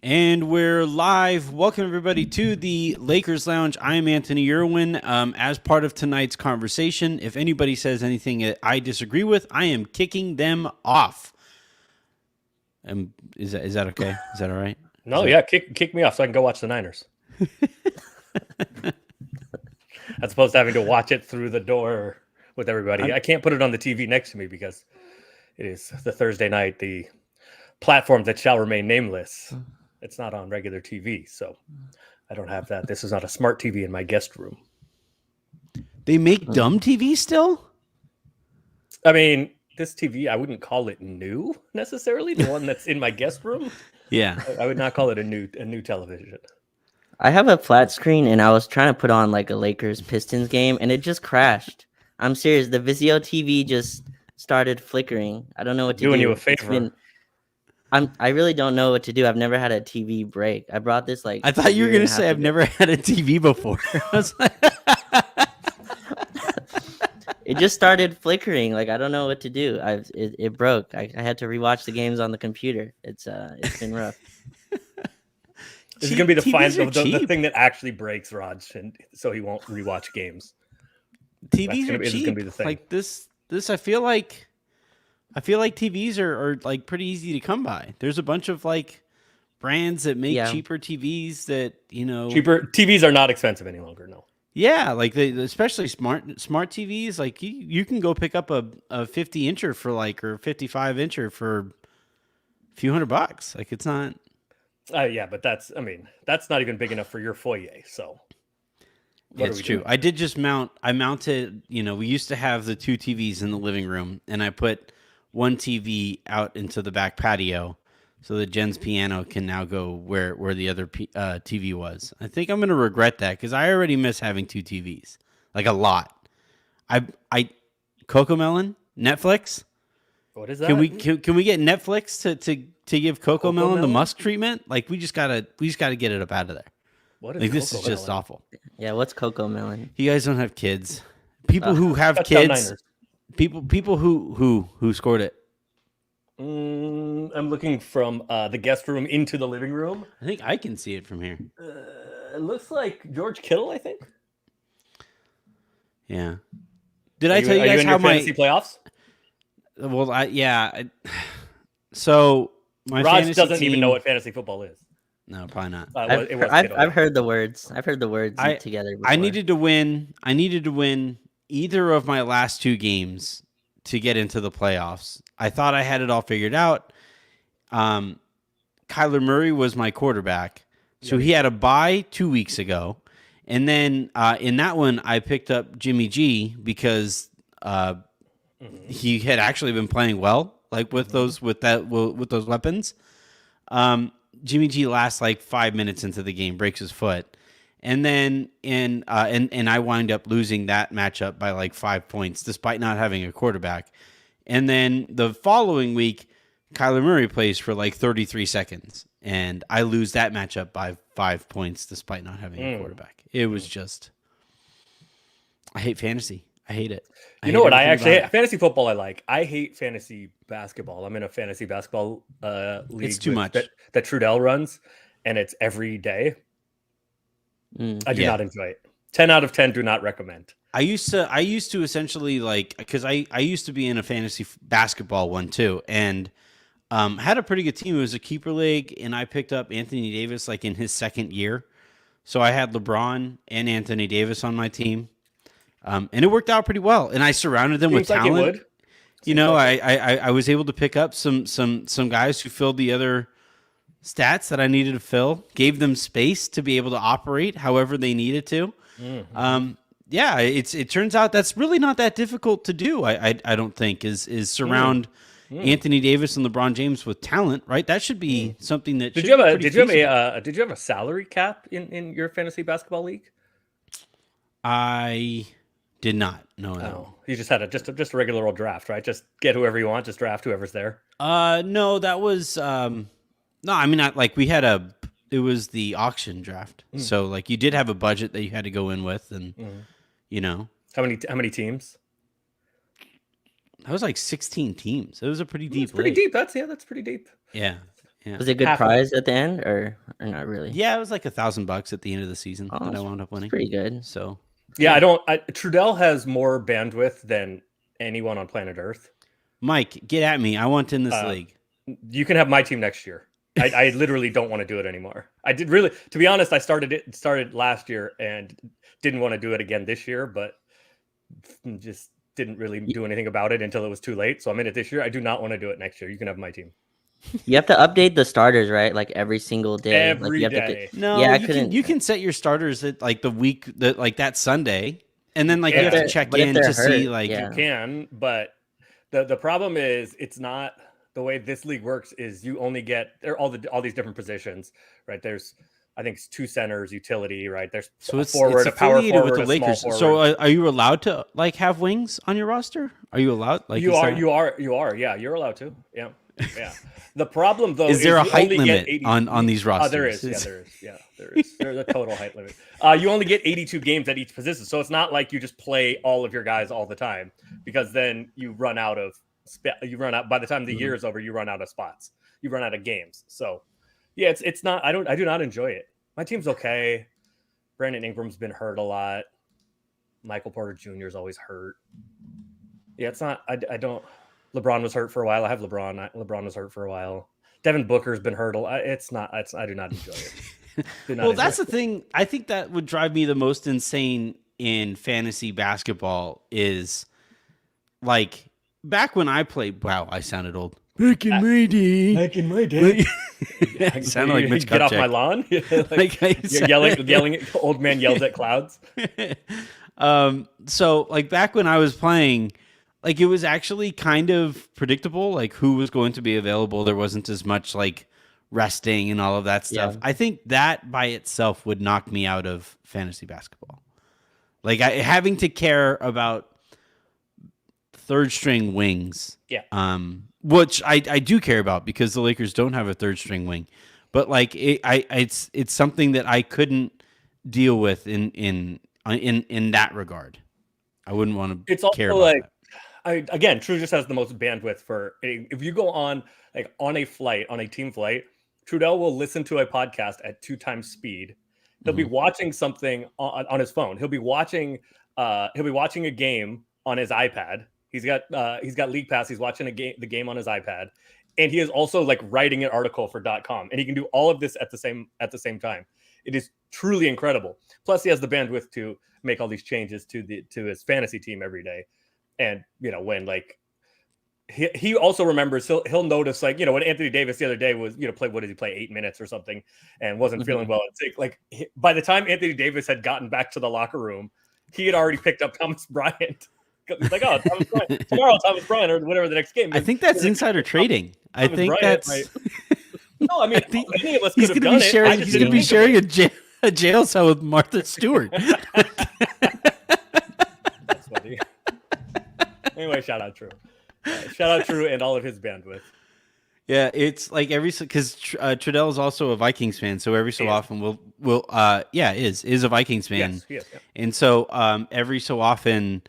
And we're live. Welcome, everybody, to the Lakers Lounge. I am Anthony Irwin. As part of tonight's conversation, if anybody says anything that I disagree with, I am kicking them off. Is that okay? Is that all right? No, yeah, kick me off so I can go watch the Niners. As opposed to having to watch it through the door with everybody. I can't put it on the TV next to me because it is the Thursday night, the platform that shall remain nameless. It's not on regular TV, so I don't have that. This is not a smart TV in my guest room. They make dumb TV still? I mean, this TV, I wouldn't call it new necessarily. The one that's in my guest room, Yeah. I would not call it a new television. I have a flat screen and I was trying to put on like a Lakers Pistons game and it just crashed. I'm serious. The Vizio TV just started flickering. I don't know what to do. Doing you a favor. I really don't know what to do. I've never had a TV break. I brought this like. I thought you were going to say I've never had a TV before. I was like... It just started flickering. Like I don't know what to do. It broke. I had to rewatch the games on the computer. It's been rough. This is going to be the thing that actually breaks Raj, and so he won't rewatch games. TVs are cheap. Be the thing. Like this, I feel like TVs are like pretty easy to come by. There's a bunch of like brands that make cheaper TVs that cheaper TVs are not expensive any longer. No. Yeah, like especially smart TVs. Like you can go pick up a 50-incher for like or 55-incher for a few $100. Like it's not. Yeah, but that's not even big enough for your foyer. So it's true. I did just I mounted, we used to have the two TVs in the living room and I put one TV out into the back patio so that Jen's piano can now go where the other TV was. I think I'm going to regret that because I already miss having two TVs, like a lot. Cocomelon, Netflix. What is that? Can we get Netflix to give Cocomelon the Musk treatment? Like we just gotta get it up out of there. What is like this is just awful. Yeah, what's Cocomelon? You guys don't have kids. People who have kids. People who scored it. I'm looking from the guest room into the living room. I think I can see it from here. It looks like George Kittle, I think. Yeah. Did I tell you guys how my fantasy playoffs? Well, so my Raj doesn't even know what fantasy football is. No, probably not. I've heard the words. I've heard the words together before. I needed to win either of my last two games to get into the playoffs. I thought I had it all figured out. Kyler Murray was my quarterback, so he had a bye 2 weeks ago, and then in that one I picked up Jimmy G because he had actually been playing well, like with those weapons. Jimmy G lasts like 5 minutes into the game, breaks his foot. And then and I wind up losing that matchup by like 5 points, despite not having a quarterback. And then the following week, Kyler Murray plays for like 33 seconds, and I lose that matchup by 5 points, despite not having a quarterback. It was just, I hate fantasy. I hate it. You know what? I actually hate fantasy football. I hate fantasy basketball. I'm in a fantasy basketball league. It's too much that Trudell runs, and it's every day. I do not enjoy it. 10 out of 10 do not recommend. I used to essentially like, because I used to be in a fantasy basketball one too, and had a pretty good team. It was a keeper league, and I picked up Anthony Davis like in his second year. So I had LeBron and Anthony Davis on my team, and it worked out pretty well. And I surrounded them with talent. I was able to pick up some guys who filled the other stats that I needed to fill, gave them space to be able to operate however they needed to. Mm-hmm. It turns out that's really not that difficult to do. I don't think is surround Anthony Davis and LeBron James with talent, right? That should be something that did you have a salary cap in your fantasy basketball league? I did not. No. You just had just a regular old draft, right? Just get whoever you want, just draft whoever's there. No, that was no, I mean, we had it was the auction draft. So like you did have a budget that you had to go in with, and how many teams? That was like 16 teams. It was a pretty deep. Pretty deep. That's pretty deep. Yeah. Yeah. Was it a good Half of it. prize at the end, or not really? Yeah, it was like $1,000 at the end of the season Oh, that I wound up it's winning. pretty good. So Yeah, Trudell has more bandwidth than anyone on planet Earth. Mike, get at me. I want in this league. You can have my team next year. I literally don't want to do it anymore. I did really, to be honest, I started last year and didn't want to do it again this year, but just didn't really do anything about it until it was too late. So I'm in it this year. I do not want to do it next year. You can have my team. You have to update the starters, right? Like every single day. Like Every you have day. No, Yeah, I you couldn't. you can set your starters at like the week that like that Sunday, and then like you Yeah. have to check But if in they're to see hurt, like yeah. You can, but the problem is it's not the way this league works. Is you only get there all these different positions, right? There's I think it's 2 centers, utility, right? There's so a it's forward, a power affiliated forward, with the a small Lakers. forward. So are you allowed to like have wings on your roster? Are you allowed? Like you is are, that- you are. Yeah, you're allowed to. Yeah, yeah. The problem though Is there a you height only get limit 80 on these rosters? there is. Yeah, there is. Yeah, there is. There's a total height limit. You only get 82 games at each position, so it's not like you just play all of your guys all the time, because then you run out by the time the year is over, you run out of spots, you run out of games. So yeah, it's not. I do not enjoy it. My team's okay. Brandon Ingram's been hurt a lot. Michael Porter Jr. is always hurt. Yeah, it's not. I don't. LeBron was hurt for a while. I have LeBron. LeBron was hurt for a while. Devin Booker's been hurt a lot. It's not. I do not enjoy it. Well, that's the thing. I think that would drive me the most insane in fantasy basketball is like back when I played. Wow, I sounded old. Back in my day. Back in my day. I sounded like Mitch Get off my Kupchak. lawn. Like I You're yelling. Old man yells at clouds. So like back when I was playing, like it was actually kind of predictable, like who was going to be available. There wasn't as much like resting and all of that stuff. Yeah. I think that by itself would knock me out of fantasy basketball. Like having to care about third string wings. Yeah. Which I do care about because the Lakers don't have a third string wing. But like it's something that I couldn't deal with in that regard. I wouldn't want to It's also care about like that. again, True just has the most bandwidth for if you go on like on a team flight, Trudell will listen to a podcast at 2 times speed. He'll be watching something on his phone. He'll be watching a game on his iPad. He's got League Pass. He's watching the game on his iPad, and he is also like writing an article for .com, and he can do all of this at the same time. It is truly incredible. Plus, he has the bandwidth to make all these changes to his fantasy team every day. And when like he also remembers, he'll notice like when Anthony Davis the other day was played, what did he play, 8 minutes or something, and wasn't feeling well. It's like by the time Anthony Davis had gotten back to the locker room, he had already picked up Thomas Bryant. He's like, oh, Thomas Bryant. Tomorrow, Thomas Bryant, or whatever the next game is. I think that's insider trading. I Thomas think Bryant, that's. right? No, I mean, any of us He's could have going to done be it. sharing. He's going to be sharing a jail cell with Martha Stewart. That's funny. Anyway, shout out True. Shout out True and all of his bandwidth. Yeah, it's like because Trudell is also a Vikings fan, so every so often we'll is a Vikings fan, Yes, he is, yeah. and so every so often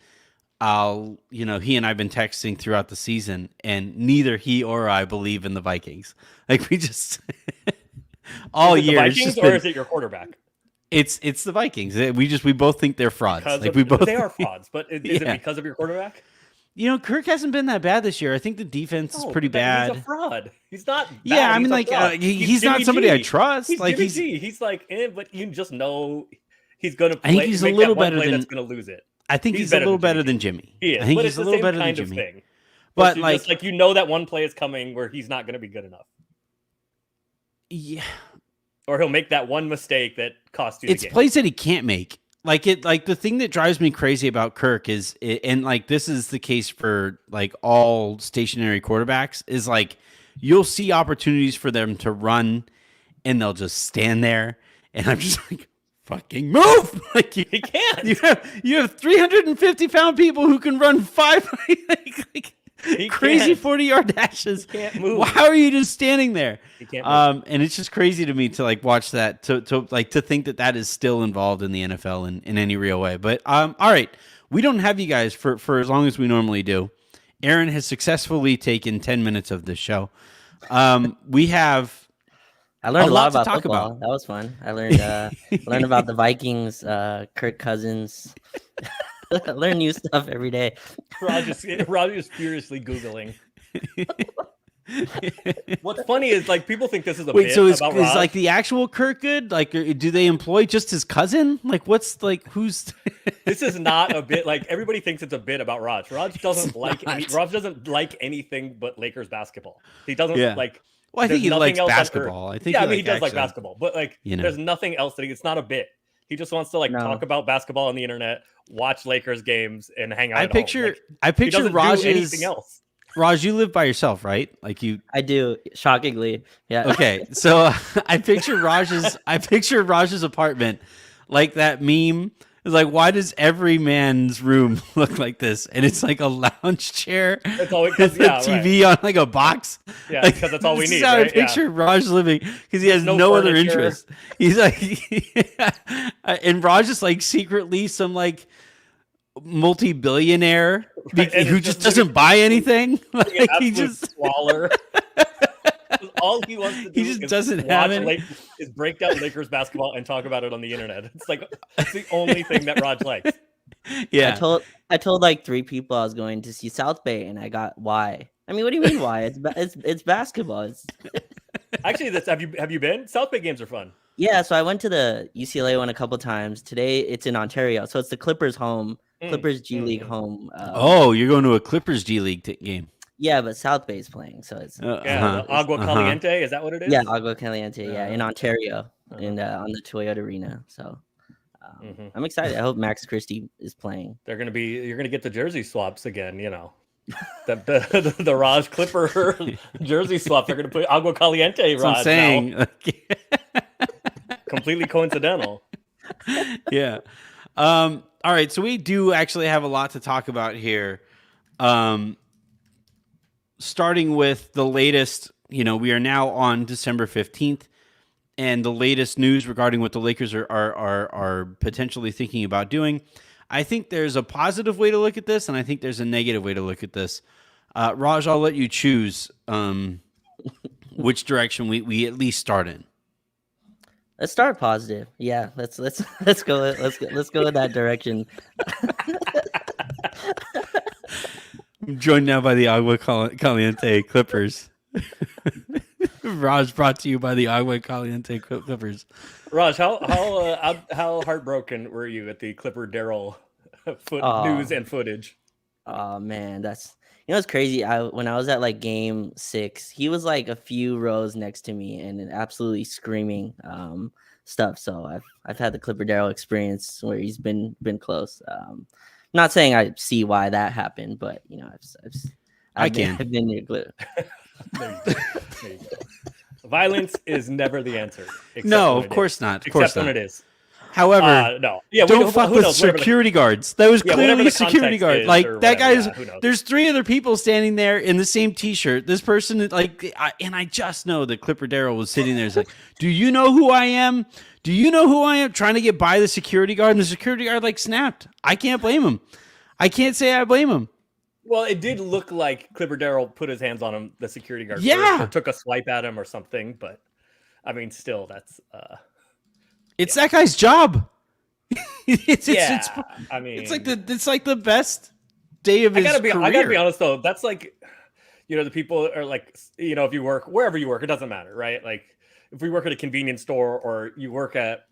I'll he and I've been texting throughout the season, and neither he or I believe in the Vikings. Like we just all Is it year. the it's Vikings, just or been- is it your quarterback? It's the Vikings. We both think they're frauds. They are frauds, but is it Yeah. because of your quarterback? Kirk hasn't been that bad this year. I think the defense is No, pretty but then bad. He's a fraud. He's not. Bad. Yeah, I mean, he's a like fraud. he's not Jimmy somebody G. I trust. He's Like Jimmy G. He's like, but you just know he's gonna play. I think he's a make little that one better play than- that's gonna lose it. I think He's he's a better little than better Jimmy than Jimmy. He is, I think but he's it's a the little same better than kind of Jimmy. thing. But you like, just, that one play is coming where he's not going to be good enough, yeah, or he'll make that one mistake that costs you it's the game. plays that he can't make. Like the thing that drives me crazy about Kirk is, and like this is the case for like all stationary quarterbacks, is like you'll see opportunities for them to run, and they'll just stand there, and I'm just like, fucking move! Like He can't. You have 350-pound people who can run 5 like He crazy can't. 40-yard dashes. He can't move. How are you just standing there? He can't move. And it's just crazy to me to like watch that, to think that is still involved in the NFL in any real way. But all right, we don't have you guys for as long as we normally do. Aaron has successfully taken 10 minutes of this show. We have I learned A a lot lot to about talk football. about. That was fun. I learned about the Vikings, Kirk Cousins. I learn new stuff every day. Raj is furiously Googling. What's funny is like people think this is a Wait, bit so is about Raj. like the actual Kirk good? Like, do they employ just his cousin? Like, what's like who's? This is not a bit. Like everybody thinks it's a bit about Raj. Raj doesn't like anything but Lakers basketball. He doesn't Yeah. like. Well, I think there's he nothing likes else on earth. basketball. I think Yeah, I mean he like, does like actually- basketball, but like you know. there's nothing else that it's not a bit. He just wants to like No. talk about basketball on the internet, watch Lakers games, and hang out. I at home. picture Like, I he picture doesn't do Raj's anything else. Raj, you live by yourself, right? Like you. I do, shockingly. Yeah. Okay, so I picture Raj's apartment like that meme. It's like, why does every man's room look like this? And it's like a lounge chair That's all. with Because a yeah, TV on like a box. yeah, Like, because that's all we this need. is how Right? I picture Raj living because he has no no other furniture. interest. He's like, and Raj is like secretly some like multi-billionaire Right, and who it's just just doesn't buy anything. Yeah. Like, he Absolute just squalor. All he wants to do He just is doesn't watch have it. is break down Lakers basketball and talk about it on the internet. It's like it's the only thing that Raj likes. yeah. I told like 3 people I was going to see South Bay, and I got why. I mean, what do you mean why? It's basketball. Actually, have you been? South Bay games are fun. Yeah. So I went to the UCLA one a couple times. Today it's in Ontario, so it's the Clippers home, Clippers G League home. Oh, you're going to a Clippers G League game. Yeah, but South Bay's playing, so it's Yeah, the Agua Caliente, is that what it is? yeah, Agua Caliente, yeah, in Ontario, Uh-huh. and on the Toyota Arena. So Mhm. I'm excited. I hope Max Christie is playing. You're gonna get the jersey swaps again, you know. The Raj Clipper jersey swap. They're gonna put Agua Caliente That's what I'm Raj saying. now. Completely coincidental. Yeah. All right. So we do actually have a lot to talk about here. Starting with the latest, we are now on December 15th, and the latest news regarding what the Lakers are potentially thinking about doing. I think there's a positive way to look at this, and I think there's a negative way to look at this. Raj, I'll let you choose which direction we at least start in. Let's start positive. Yeah, let's go in that direction. I'm joined now by the Agua Caliente Clippers. Raj, brought to you by the Agua Caliente Clippers. Raj, how heartbroken were you at the Clipper Darrell news and footage? Oh man, it's crazy. When I was at like game 6, he was like a few rows next to me and absolutely screaming stuff. So I've had the Clipper Darrell experience where he's been close. Not saying I see why that happened, but I've been near Clipper. There you go. Violence is never the answer. No, of course not. Of course Except when not. it is. However, No. Yeah, don't fuck with knows, whatever security guards. That was whatever clearly the a security context guard. is Like or that whatever, guy's. yeah, who knows? There's 3 other people standing there in the same T-shirt. This person, and I just know that Clipper Darrell was sitting there. It's like, do you know who I am? Do you know who I am? Trying to get by the security guard, and the security guard snapped. I can't blame him. I can't say I blame him. Well, it did look like Clipper Darrell put his hands on him, the security guard, Yeah. first, or took a swipe at him or something. But I mean, still, that's It's that guy's job. it's I mean, it's like the best day of his career. I gotta be honest though. That's like, the people are like, if you work wherever you work, it doesn't matter, right? Like, if we work at a convenience store, or you work at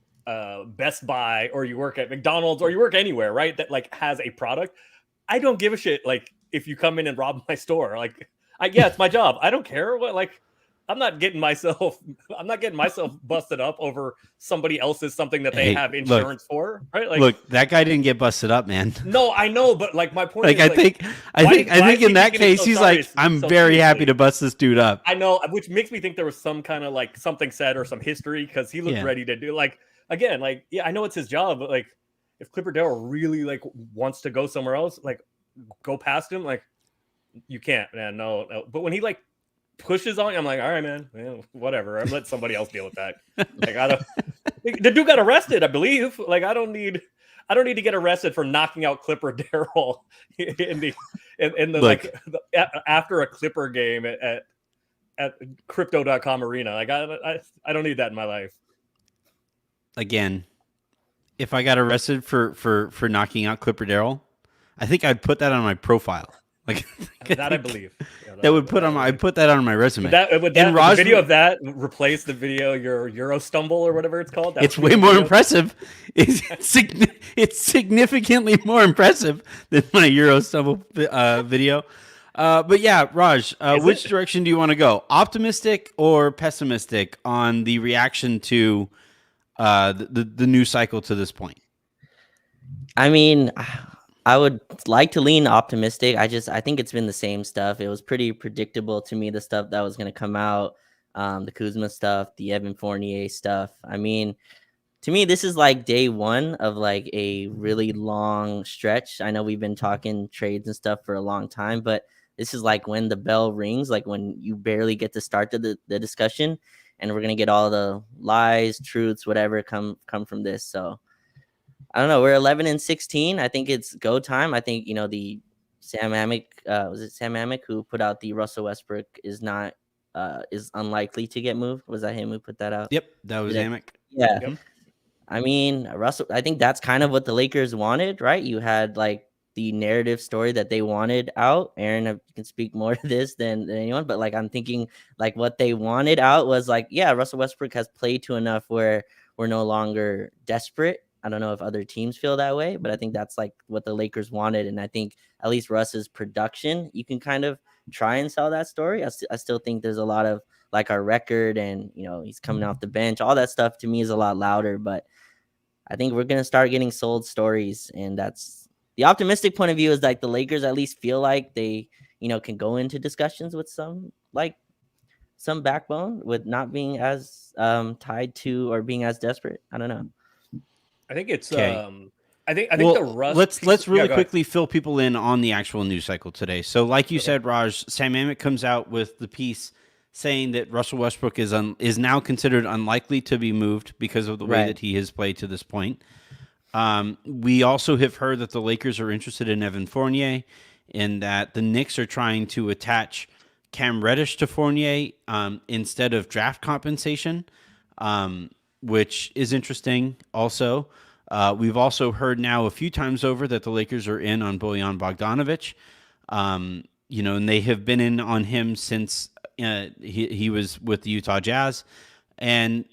Best Buy, or you work at McDonald's, or you work anywhere, right? That like has a product. I don't give a shit. Like, if you come in and rob my store, like, it's my job. I don't care what. Like, I'm not getting myself busted up over somebody else's something that they have insurance for, right? Like, look, that guy didn't get busted up, man. No, I know, but like my point is, I think why is in he that taking it case so he's sorry- like, I'm so very seriously? happy to bust this dude up. I know, which makes me think there was some kind of like something said or some history, because he looked Yeah. ready to do again, I know it's his job, but like if Clipper Darrell really like wants to go somewhere else, like go past him, like you can't, man. No. But when he like pushes on you, I'm like, all right, man, whatever. I'll let somebody else deal with that. Like, I don't. The dude got arrested, I believe. Like, I don't need to get arrested for knocking out Clipper Darrell in the Look. after a Clipper game at at crypto.com arena. Like I don't need that in my life. Again, if I got arrested for knocking out Clipper Darrell, I think I'd put that on my profile. Like that I believe. Yeah, that would put on my, I put that on my resume. Would the video of that replace the video your Euro stumble or whatever it's called? It's way more impressive. It's significantly more impressive than my Euro stumble video. But yeah, Raj, which direction do you want to go? Optimistic or pessimistic on the reaction to the news cycle to this point? I mean, I would like to lean optimistic. I think it's been the same stuff. It was pretty predictable to me, the stuff that was going to come out, the Kuzma stuff, the Evan Fournier stuff. I mean, to me, this is like day one of like a really long stretch. I know we've been talking trades and stuff for a long time, but this is like when the bell rings, like when you barely get to start the discussion, and we're going to get all the lies, truths, whatever come from this. So I don't know. We're 11-16. I think it's go time. I think, the Sam Amick, was it Sam Amick who put out the Russell Westbrook is unlikely to get moved? Was that him who put that out? Yep, that was Amick. Yeah. Yep. I mean, Russell, I think that's kind of what the Lakers wanted, right? You had like the narrative story that they wanted out. Aaron, you can speak more to this than anyone, but like I'm thinking like what they wanted out was like, yeah, Russell Westbrook has played to enough where we're no longer desperate. I don't know if other teams feel that way, but I think that's like what the Lakers wanted. And I think at least Russ's production, you can kind of try and sell that story. I still think there's a lot of like our record and, he's coming off the bench. All that stuff to me is a lot louder, but I think we're going to start getting sold stories. And that's the optimistic point of view is like the Lakers at least feel like they, can go into discussions with some backbone with not being as tied to or being as desperate. I don't know. I think it's okay. I think the Russ. Let's really quickly fill people in on the actual news cycle today. So, like you said, Raj, Sam Amick comes out with the piece saying that Russell Westbrook is now considered unlikely to be moved because of the way that he has played to this point. We also have heard that the Lakers are interested in Evan Fournier, and that the Knicks are trying to attach Cam Reddish to Fournier instead of draft compensation. Which is interesting also. We've also heard now a few times over that the Lakers are in on Bojan Bogdanovic, and they have been in on him since he was with the Utah Jazz. And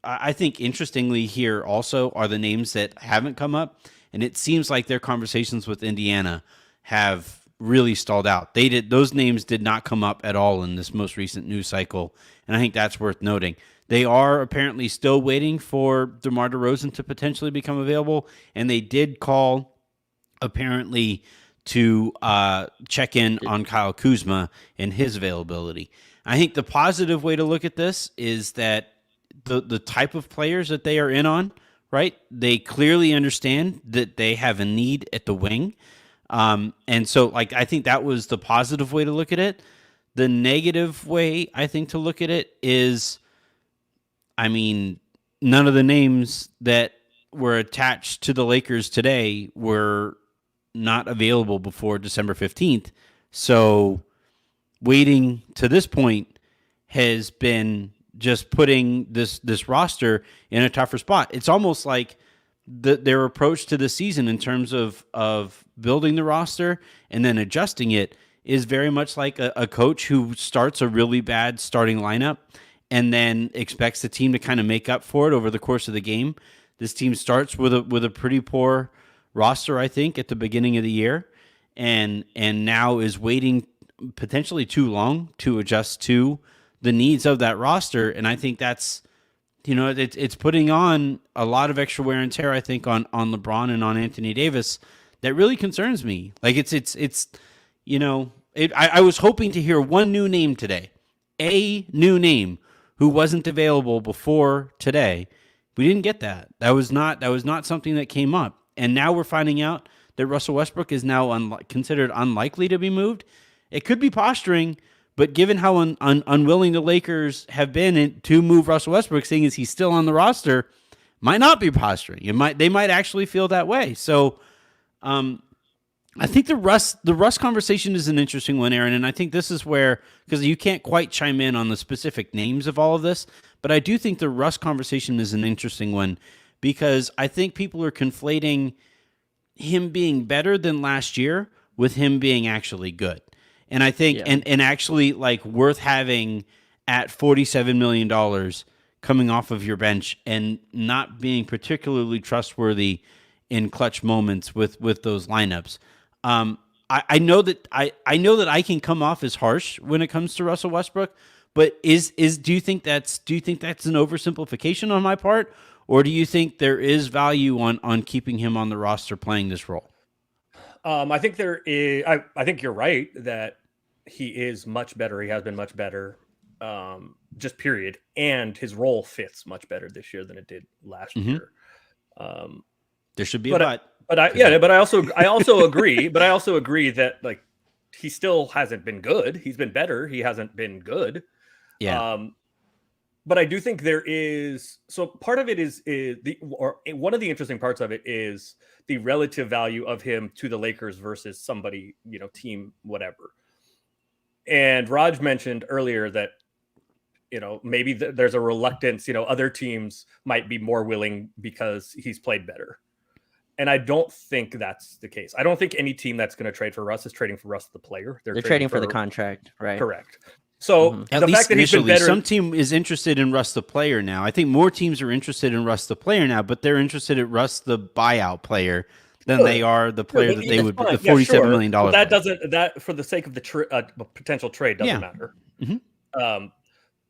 I think interestingly here also are the names that haven't come up, and it seems like their conversations with Indiana have really stalled out. Those names did not come up at all in this most recent news cycle, and I think that's worth noting. They are apparently still waiting for DeMar DeRozan to potentially become available, and they did call apparently to check in on Kyle Kuzma and his availability. I think the positive way to look at this is that the type of players that they are in on, right? They clearly understand that they have a need at the wing. And so I think that was the positive way to look at it. The negative way I think to look at it is, I mean, none of the names that were attached to the Lakers today were not available before December 15th. So waiting to this point has been just putting this roster in a tougher spot. It's almost like their approach to the season in terms of building the roster and then adjusting it is very much like a coach who starts a really bad starting lineup and then expects the team to kind of make up for it over the course of the game. This team starts with a pretty poor roster, I think, at the beginning of the year, and now is waiting potentially too long to adjust to the needs of that roster. And I think that's, it's putting on a lot of extra wear and tear, I think, on LeBron and on Anthony Davis that really concerns me. Like I was hoping to hear one new name today, a new name who wasn't available before today. We didn't get that. That was not something that came up. And now we're finding out that Russell Westbrook is now considered unlikely to be moved. It could be posturing, but given how unwilling the Lakers have been to move Russell Westbrook, seeing as he's still on the roster, might not be posturing. They might actually feel that way. So I think the Russ conversation is an interesting one, Aaron, and I think this is where, because you can't quite chime in on the specific names of all of this, but I do think the Russ conversation is an interesting one because I think people are conflating him being better than last year with him being actually good. And I think and actually like worth having at $47 million coming off of your bench and not being particularly trustworthy in clutch moments with those lineups. I know that I can come off as harsh when it comes to Russell Westbrook, but do you think that's an oversimplification on my part, or do you think there is value on keeping him on the roster playing this role? I think there is. I think you're right that he is much better. He has been much better, just period. And his role fits much better this year than it did last year. There should be a but. But I also agree. But I also agree that like he still hasn't been good. He's been better. He hasn't been good. Yeah. But I do think there is. So part of it is one of the interesting parts of it is the relative value of him to the Lakers versus somebody, team, whatever. And Raj mentioned earlier that, maybe there's a reluctance, other teams might be more willing because he's played better. And I don't think that's the case. I don't think any team that's going to trade for Russ is trading for Russ the player. They're trading for the contract, right? Correct. So At the least fact that he's initially, been better, some team is interested in Russ the player now. I think more teams are interested in Russ the player now, but they're interested in Russ the buyout player than they are the player that they would the $47 million. But that for the sake of the potential trade doesn't matter.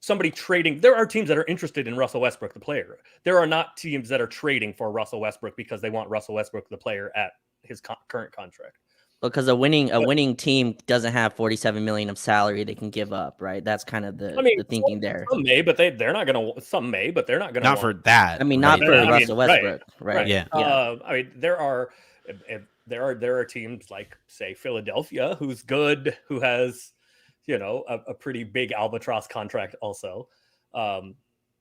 Somebody trading, there are teams that are interested in Russell Westbrook the player. There are not teams that are trading for Russell Westbrook because they want Russell Westbrook the player at his current contract. Because a winning team doesn't have $47 million of salary they can give up, right? That's kind of the thinking there. Some may, but they're not going to. Some may, but they're not going to. Not for that. I mean, not for Russell Westbrook, right? Yeah. I mean, there are teams like, say, Philadelphia, who's good, who has, a pretty big albatross contract. Also,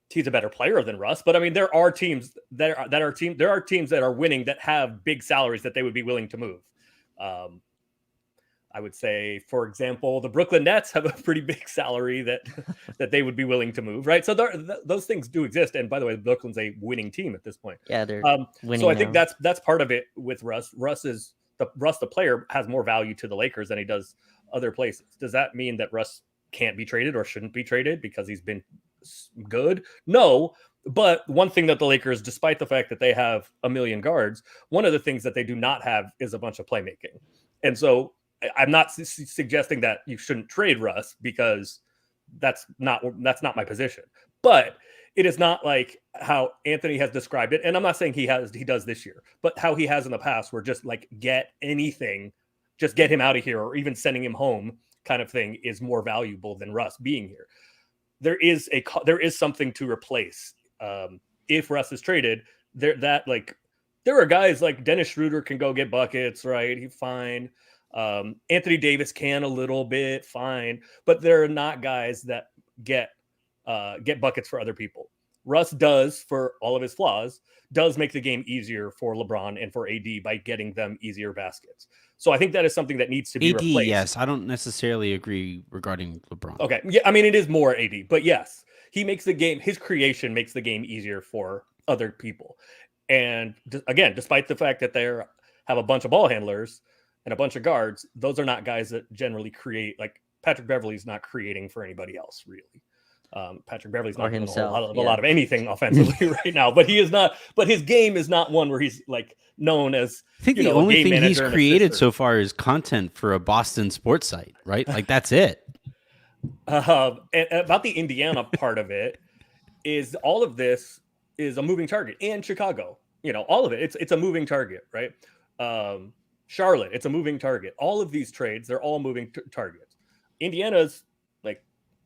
he's a better player than Russ. But I mean, there are teams that are winning that have big salaries that they would be willing to move. I would say, for example, the Brooklyn Nets have a pretty big salary that they would be willing to move, right? So those things do exist. And by the way, Brooklyn's a winning team at this point. Yeah, they're winning. So I think that's part of it with Russ. Russ the player has more value to the Lakers than he does other places. Does that mean that Russ can't be traded or shouldn't be traded because he's been good? No. But one thing that the Lakers, despite the fact that they have a million guards, one of the things that they do not have is a bunch of playmaking. And so I'm not suggesting that you shouldn't trade Russ because that's not my position. But it is not like how Anthony has described it. And I'm not saying he does this year, but how he has in the past, where just like get anything, just get him out of here, or even sending him home kind of thing is more valuable than Russ being here. There is something to replace. If Russ is traded, there are guys like Dennis Schroeder can go get buckets, right? He's fine. Anthony Davis can a little bit, fine, but there are not guys that get buckets for other people. Russ does, for all of his flaws, does make the game easier for LeBron and for AD by getting them easier baskets. So I think that is something that needs to be replaced. Yes, I don't necessarily agree regarding LeBron. Okay, yeah, I mean it is more AD, but yes, he makes the game. His creation makes the game easier for other people. And again, despite the fact that they have a bunch of ball handlers and a bunch of guards, those are not guys that generally create. Like Patrick Beverley's not creating for anybody else, really. Patrick Beverley's not doing a lot of anything offensively right now, but he is not. But his game is not one where he's like known as. I think the only thing he's created so far is content for a Boston sports site, right? Like that's it. And about the Indiana part of it is all of this is a moving target, and Chicago, all of it. It's a moving target, right? Charlotte, it's a moving target. All of these trades, they're all moving targets. Indiana's like,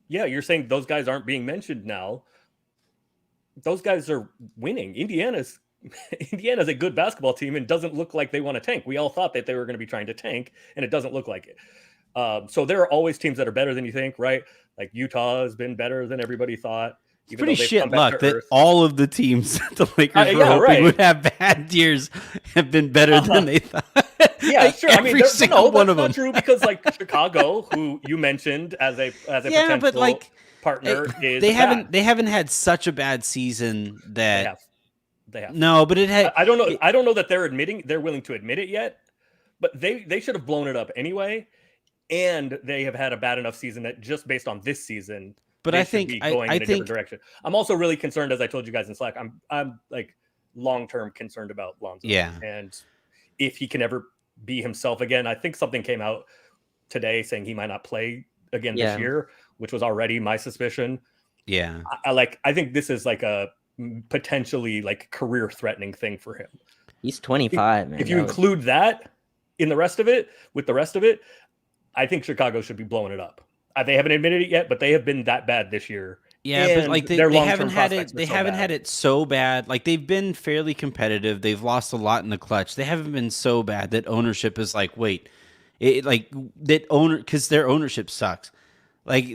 yeah, you're saying those guys aren't being mentioned now. Those guys are winning. Indiana's a good basketball team and doesn't look like they want to tank. We all thought that they were going to be trying to tank, and it doesn't look like it. So there are always teams that are better than you think, right? Like Utah has been better than everybody thought. It's even pretty though they've shit come back luck to that earth. all of the teams that the Lakers were yeah, hoping right. would have bad years have been better than they thought. Yeah, Like, sure. I mean, every single no, one that's of not them. true because like Chicago, who you mentioned as a Yeah, potential but like partner, is they bad. haven't had such a bad season that They have. no, but it had I don't know. I don't know that they're willing to admit it yet, but they should have blown it up anyway. And they have had a bad enough season that just based on this season, but they I should think be going I in a think different direction. I'm also really concerned, as I told you guys in Slack. I'm like long term concerned about Lonzo. Yeah. And if he can ever be himself again, I think something came out today saying he might not play again this year, which was already my suspicion. Yeah. I think this is like a potentially like career threatening thing for him. He's 25, man. If you include that in the rest of it, I think Chicago should be blowing it up. They haven't admitted it yet, but they have been that bad this year. Yeah, but like they haven't had it. They haven't bad. had it so bad. Like they've been fairly competitive. They've lost a lot in the clutch. They haven't been so bad that ownership is like, wait, because their ownership sucks. Like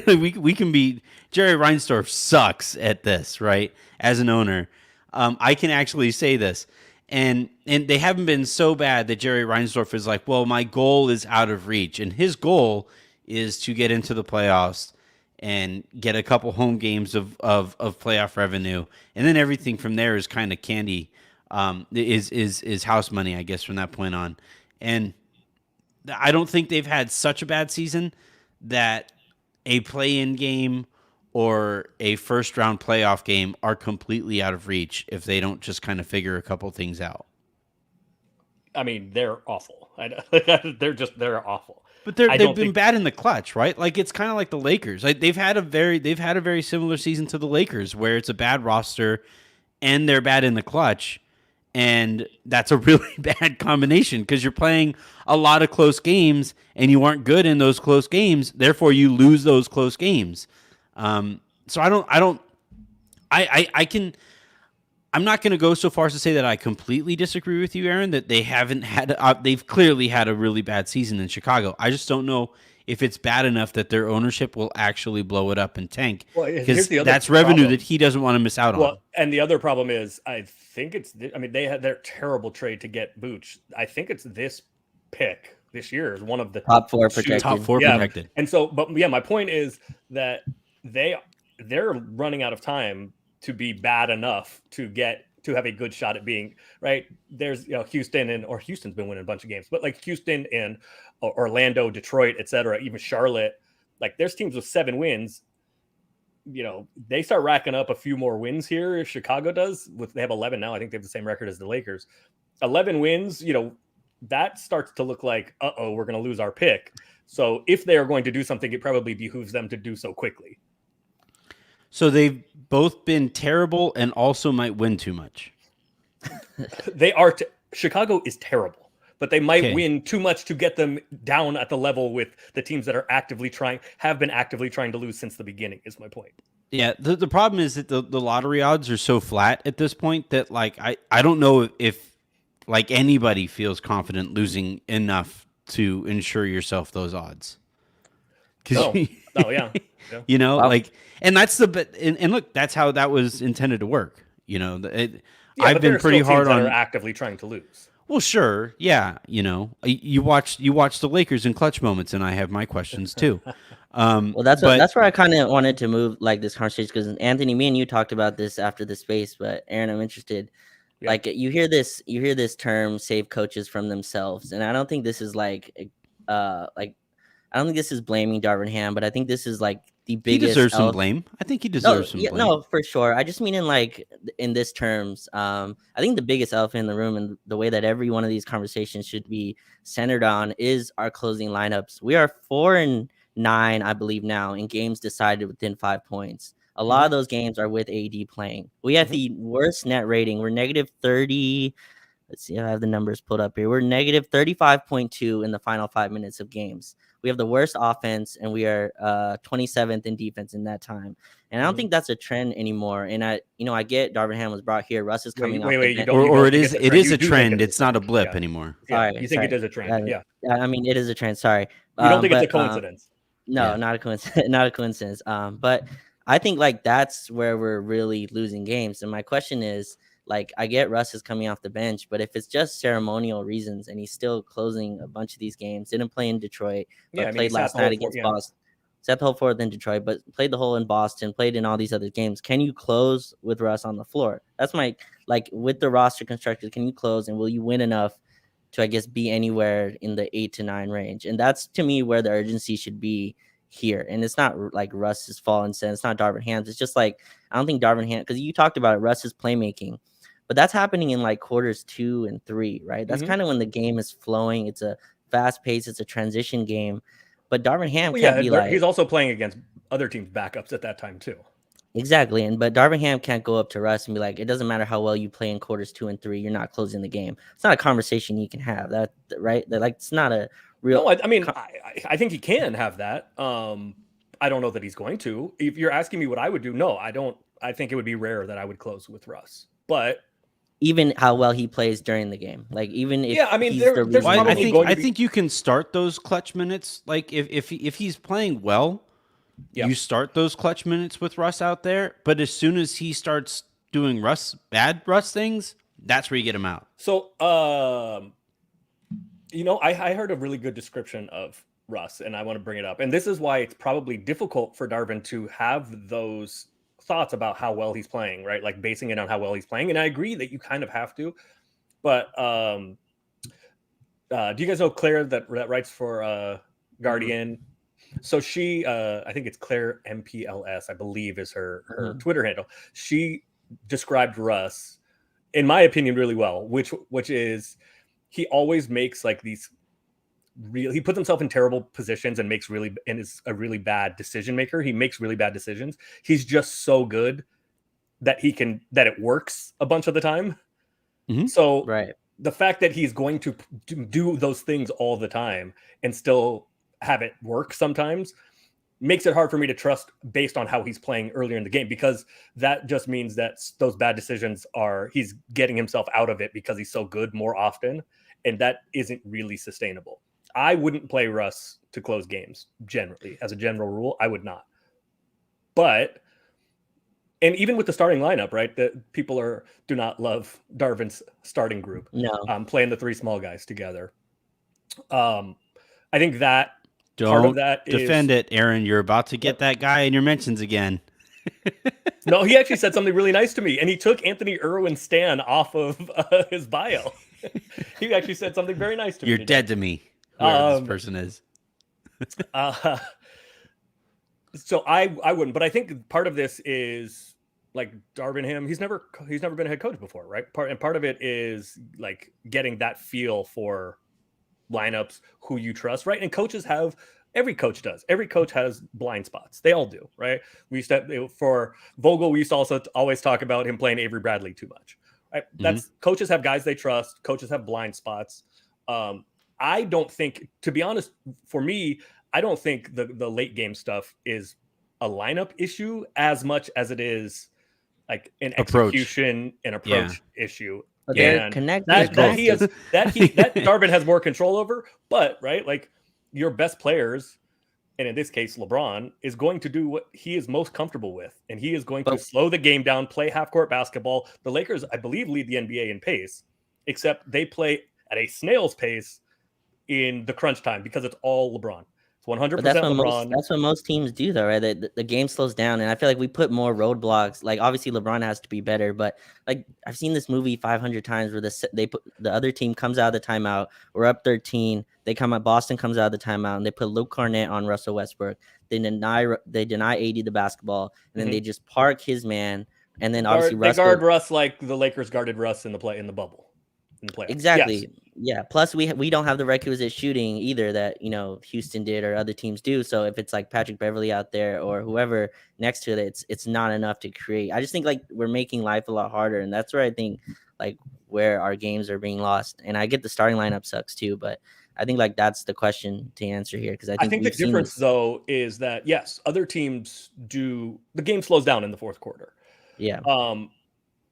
we can be Jerry Reinsdorf sucks at this, right? As an owner, I can actually say this. And they haven't been so bad that Jerry Reinsdorf is like, well, my goal is out of reach. And his goal is to get into the playoffs and get a couple home games of playoff revenue. And then everything from there is kind of candy, is house money, I guess, from that point on. And I don't think they've had such a bad season that a play-in game or a first-round playoff game are completely out of reach if they don't just kind of figure a couple things out. I mean, they're awful. They're awful. But they've been bad in the clutch, right? Like it's kind of like the Lakers. Like they've had a very similar season to the Lakers, where it's a bad roster and they're bad in the clutch, and that's a really bad combination because you're playing a lot of close games and you aren't good in those close games. Therefore, you lose those close games. So I'm not going to go so far as to say that I completely disagree with you, Aaron, that they haven't had, they've clearly had a really bad season in Chicago. I just don't know if it's bad enough that their ownership will actually blow it up and tank, because that's revenue that he doesn't want to miss out on. And the other problem is, I think they had their terrible trade to get Vooch. I think it's this pick this year is one of the top four protected. And so, but yeah, my point is that they're running out of time to be bad enough to have a good shot at being right. There's Houston's been winning a bunch of games, but like Houston and Orlando, Detroit, etc., even Charlotte, like there's teams with 7 wins. They start racking up a few more wins here. Chicago does they have 11 now. I think they have the same record as the Lakers. 11 wins, that starts to look like, we're going to lose our pick. So if they are going to do something, it probably behooves them to do so quickly. So they've both been terrible and also might win too much. They are. Chicago is terrible, but they might win too much to get them down at the level with the teams that are have been actively trying to lose since the beginning, is my point. Yeah, the problem is that the lottery odds are so flat at this point that like I don't know if like anybody feels confident losing enough to ensure yourself those odds. Yeah. And that's and look, that's how that was intended to work. I've been pretty hard on actively trying to lose. Well, sure, yeah. You watch the Lakers in clutch moments, and I have my questions too. Well, that's where I kind of wanted to move like this conversation, because Anthony, me and you talked about this after the space, but Aaron, I'm interested. Yeah. Like you hear this term, save coaches from themselves, and I don't think this is I don't think this is blaming Darvin Ham, but I think this is like the biggest. He deserves some blame. I think he deserves some blame. No, for sure. I just mean in this terms. I think the biggest elephant in the room, and the way that every one of these conversations should be centered on, is our closing lineups. We are 4-9, I believe now, in games decided within 5 points. A lot of those games are with AD playing. We have the worst net rating. We're -30. Let's see. I have the numbers pulled up here. We're -35.2 in the final 5 minutes of games. We have the worst offense, and we are 27th in defense in that time. And I don't think that's a trend anymore. And I get Darvin Ham was brought here. Russ is coming off. It is a trend. It's not a blip anymore. Yeah, you think it is a trend? Yeah. I mean, it is a trend. Sorry. You don't think it's a coincidence? No, not a coincidence. Not a coincidence. But I think like that's where we're really losing games. And my question is, like, I get Russ is coming off the bench, but if it's just ceremonial reasons and he's still closing a bunch of these games, didn't play in Detroit, Yeah, but I mean, he played sat last the whole night against Boston, set the whole fourth in Detroit, but played the whole in Boston, played in all these other games. Can you close with Russ on the floor? That's my, like, with the roster constructed, can you close and will you win enough to, I guess, be anywhere in the 8 to 9 range? And that's to me where the urgency should be here. And it's not like Russ's fault and sense. It's not Darvin Ham. It's just like, I don't think Darvin Ham, because you talked about it, Russ's playmaking, but that's happening in like quarters 2 and 3, right? That's kind of when the game is flowing. It's a fast pace. It's a transition game. But Darvin Ham can't be like, he's also playing against other teams' backups at that time too. exactly. But Darvin Ham can't go up to Russ and be like, it doesn't matter how well you play in quarters 2 and 3, you're not closing the game. It's not a conversation you can have. That right? That, like, it's not a real. No, I mean, I think he can have that. I don't know that he's going to. If you're asking me what I would do, no, I don't. I think it would be rare that I would close with Russ. But even how well he plays during the game, like even if I mean, he's there's reason Well, why- I think you can start those clutch minutes. Like if he's playing well, you start those clutch minutes with Russ out there. But as soon as he starts doing bad Russ things, that's where you get him out. So, I heard a really good description of Russ, and I want to bring it up. And this is why it's probably difficult for Darvin to have those thoughts about how well he's playing, right? Like basing it on how well he's playing. And I agree that you kind of have to. But do you guys know Claire that writes for Guardian? So she, I think it's Claire MPLS, I believe is her Twitter handle. She described Russ, in my opinion, really well, which is he always makes like these he puts himself in terrible positions and is a really bad decision maker. He makes really bad decisions. He's just so good that it works a bunch of the time. Mm-hmm. So right. The fact that he's going to do those things all the time and still have it work sometimes makes it hard for me to trust based on how he's playing earlier in the game, because that just means that those bad decisions he's getting himself out of it because he's so good more often. And that isn't really sustainable. I wouldn't play Russ to close games generally. As a general rule, I would not. But, and even with the starting lineup, right, that people do not love Darvin's starting group. No. Playing the 3 small guys together. I think that part of that defend it, Aaron. You're about to get that guy in your mentions again. No, he actually said something really nice to me, and he took Anthony Irwin Stan off of his bio. He actually said something very nice to me. You're dead to me. Whoever this person is. So I wouldn't, but I think part of this is like Darvin Ham. He's never been a head coach before, right? Part of it is like getting that feel for lineups, who you trust, right? And every coach does. Every coach has blind spots. They all do, right? For Vogel, we used to also always talk about him playing Avery Bradley too much, right? That's coaches have guys they trust. Coaches have blind spots. I don't think, to be honest, for me, I don't think the late game stuff is a lineup issue as much as it is like an execution and approach issue. But they're connected. That Darvin has more control over, but right, like your best players, and in this case LeBron, is going to do what he is most comfortable with, and he is going to slow the game down, play half court basketball. The Lakers, I believe, lead the NBA in pace, except they play at a snail's pace in the crunch time because it's all LeBron. It's 100% LeBron. That's what most teams do, though, right? The game slows down, and I feel like we put more roadblocks. Like, obviously, LeBron has to be better, but like I've seen this movie 500 times where the other team comes out of the timeout. We're up 13. Boston comes out of the timeout, and they put Luke Cornett on Russell Westbrook. They deny AD the basketball, and then they just park his man, and then obviously they guard Russ like the Lakers guarded Russ in the bubble. Exactly. Yes. Yeah. Plus, we don't have the requisite shooting either that Houston did or other teams do. So if it's like Patrick Beverley out there or whoever next to it, it's not enough to create. I just think like we're making life a lot harder, and that's where I think like where our games are being lost. And I get the starting lineup sucks too, but I think like that's the question to answer here, because I think the difference though is that yes, other teams the game slows down in the fourth quarter. Yeah.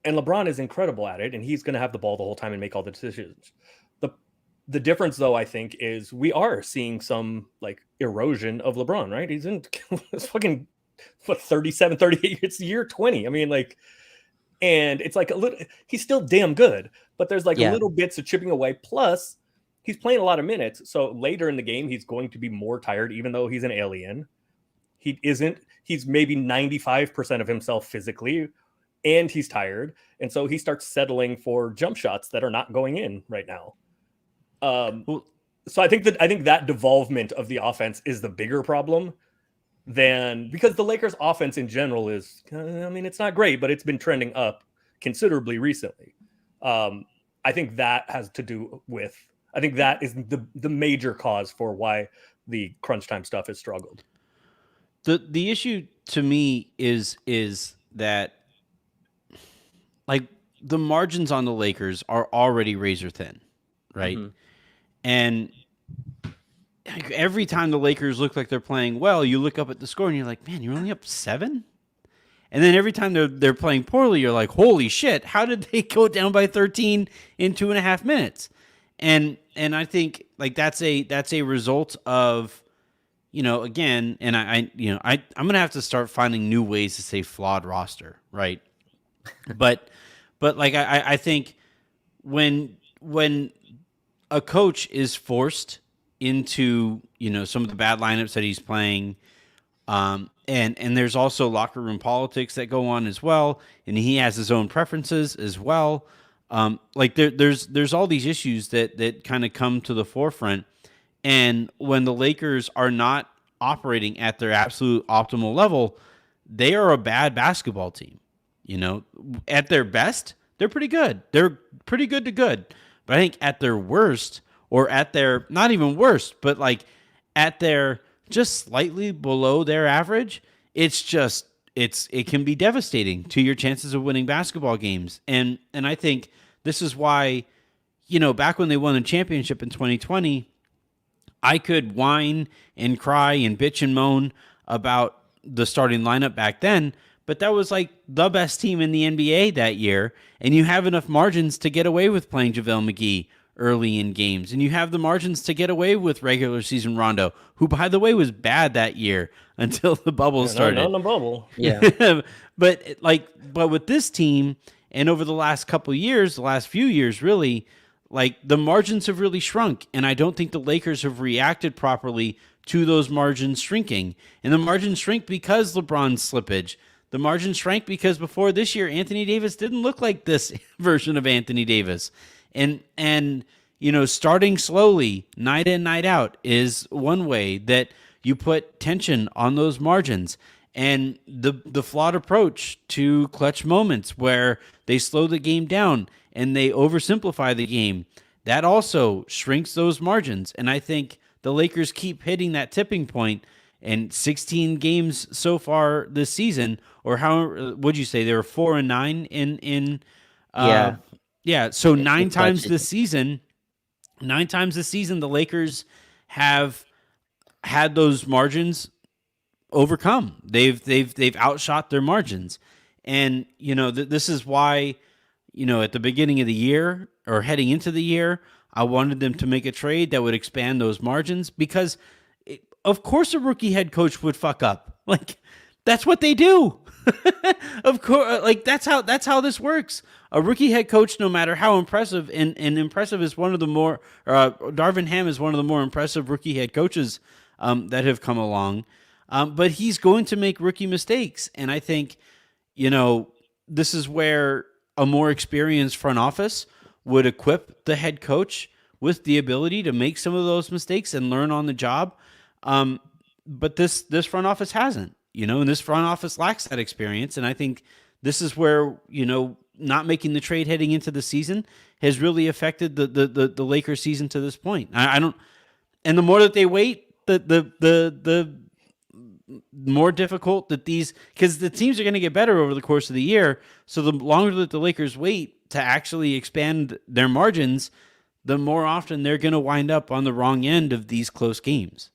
And LeBron is incredible at it, and he's going to have the ball the whole time and make all the decisions. The difference, though, I think, is we are seeing some like erosion of LeBron, right? He's in this fucking 37, 38. It's year 20. I mean, like, and it's like a little, he's still damn good, but there's like Yeah. little bits of chipping away. Plus, he's playing a lot of minutes. So later in the game, he's going to be more tired, even though he's an alien. He's maybe 95% of himself physically, and he's tired. And so he starts settling for jump shots that are not going in right now. So I think that devolvement of the offense is the bigger problem than, because the Lakers offense in general is, I mean, it's not great, but it's been trending up considerably recently. I think that has to do with, I think that is the major cause for why the crunch time stuff has struggled. The issue to me is that, like, the margins on the Lakers are already razor thin, right? Mhm. And every time the Lakers look like they're playing well, you look up at the score and you're like, man, you're only up 7? And then every time they're playing poorly, you're like, holy shit, how did they go down by 13 in 2.5 minutes? And I think, like, that's a result of, you know, again, and I'm gonna have to start finding new ways to say flawed roster, right? but like I think when a coach is forced into, you know, some of the bad lineups that he's playing, and there's also locker room politics that go on as well, and he has his own preferences as well. Like there's all these issues that kind of come to the forefront, and when the Lakers are not operating at their absolute optimal level, they are a bad basketball team. You know, at their best, they're pretty good. They're pretty good to good. But I think at their worst, or at their, not even worst, but like at their just slightly below their average, it can be devastating to your chances of winning basketball games. And I think this is why, you know, back when they won the championship in 2020, I could whine and cry and bitch and moan about the starting lineup back then, but that was like the best team in the NBA that year, and you have enough margins to get away with playing JaVale McGee early in games, and you have the margins to get away with regular season Rondo, who, by the way, was bad that year until the bubble started. Not in the bubble. Yeah. but with this team, and over the last couple of years, the last few years, really, like, the margins have really shrunk, and I don't think the Lakers have reacted properly to those margins shrinking. And the margins shrink because LeBron's slippage. The margins shrank because before this year, Anthony Davis didn't look like this version of Anthony Davis. And you know, starting slowly, night in, night out, is one way that you put tension on those margins. And the flawed approach to clutch moments where they slow the game down and they oversimplify the game, that also shrinks those margins. And I think the Lakers keep hitting that tipping point, and 16 games so far this season, or how would you say they were 4-9 in yeah. So nine times this season, the Lakers have had those margins overcome. They've outshot their margins. And, you know, this is why, you know, at the beginning of the year or heading into the year, I wanted them to make a trade that would expand those margins, because of course a rookie head coach would fuck up. Like, that's what they do. Of course, like that's how this works. A rookie head coach, no matter how impressive, and impressive is one of the more, Darvin Ham is one of the more impressive rookie head coaches that have come along. But he's going to make rookie mistakes. And I think, you know, this is where a more experienced front office would equip the head coach with the ability to make some of those mistakes and learn on the job. But this front office hasn't, you know, and this front office lacks that experience. And I think this is where, you know, not making the trade heading into the season has really affected the Lakers season to this point. I don't, and the more that they wait, the more difficult that these, because the teams are going to get better over the course of the year. So the longer that the Lakers wait to actually expand their margins, the more often they're going to wind up on the wrong end of these close games.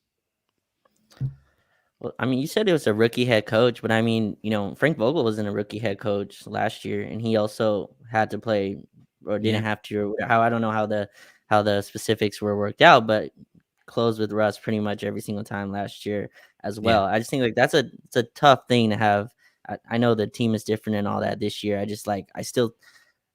Well, I mean, you said it was a rookie head coach, but I mean, you know, Frank Vogel wasn't a rookie head coach last year, and he also had to play, or didn't have to, or how, I don't know how the specifics were worked out, but closed with Russ pretty much every single time last year as well. I just think like it's a tough thing to have. I know the team is different and all that this year. I still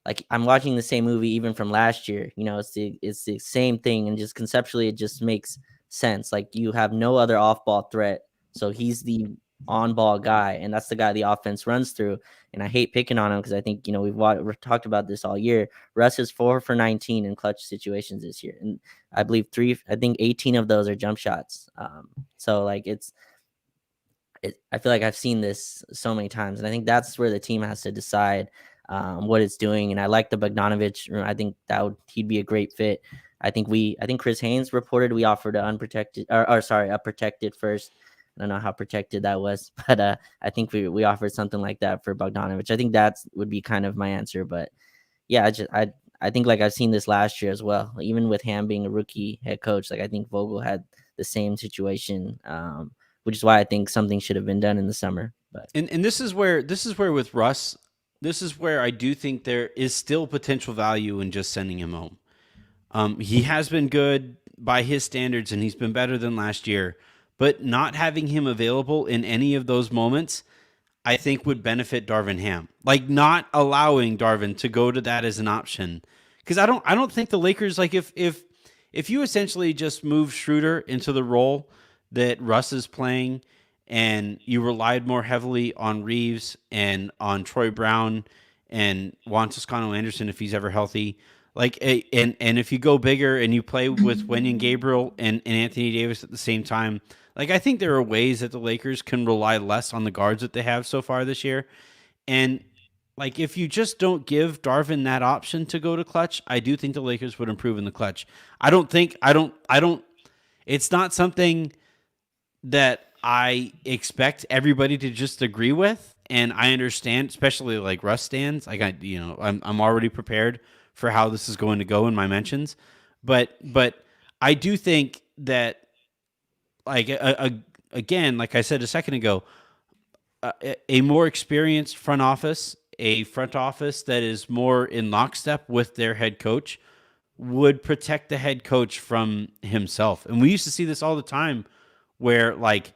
like I'm watching the same movie even from last year. It's the same thing, and just conceptually it just makes sense. Like you have no other off ball threat, so he's the on ball guy, and that's the guy the offense runs through. And I hate picking on him because I think we've talked about this all year. Russ is 4 for 19 in clutch situations this year, and I believe 18 of those are jump shots. So like I feel like I've seen this so many times, and I think that's where the team has to decide what it's doing. And I like the Bogdanovich. I think he'd be a great fit. I think Chris Haynes reported we offered an a protected first. I don't know how protected that was, but I think we offered something like that for Bogdanovich. I think that would be kind of my answer. But yeah, I think like I've seen this last year as well. Even with Ham being a rookie head coach, like I think Vogel had the same situation, which is why I think something should have been done in the summer. But and this is where with Russ, this is where I do think there is still potential value in just sending him home. He has been good by his standards, and he's been better than last year. But not having him available in any of those moments, I think would benefit Darvin Ham. Like not allowing Darvin to go to that as an option, because I don't think the Lakers, like if you essentially just move Schroeder into the role that Russ is playing, and you relied more heavily on Reeves and on Troy Brown and Juan Toscano Anderson if he's ever healthy. Like and if you go bigger and you play with Wenyen Gabriel and Anthony Davis at the same time, like I think there are ways that the Lakers can rely less on the guards that they have so far this year. And like if you just don't give Darvin that option to go to clutch, I do think the Lakers would improve in the clutch. I don't it's not something that I expect everybody to just agree with. And I understand, especially like Russ stands, like I'm already prepared for how this is going to go in my mentions. But I do think that like again, like I said a second ago, a more experienced front office, a front office that is more in lockstep with their head coach would protect the head coach from himself. And we used to see this all the time where like,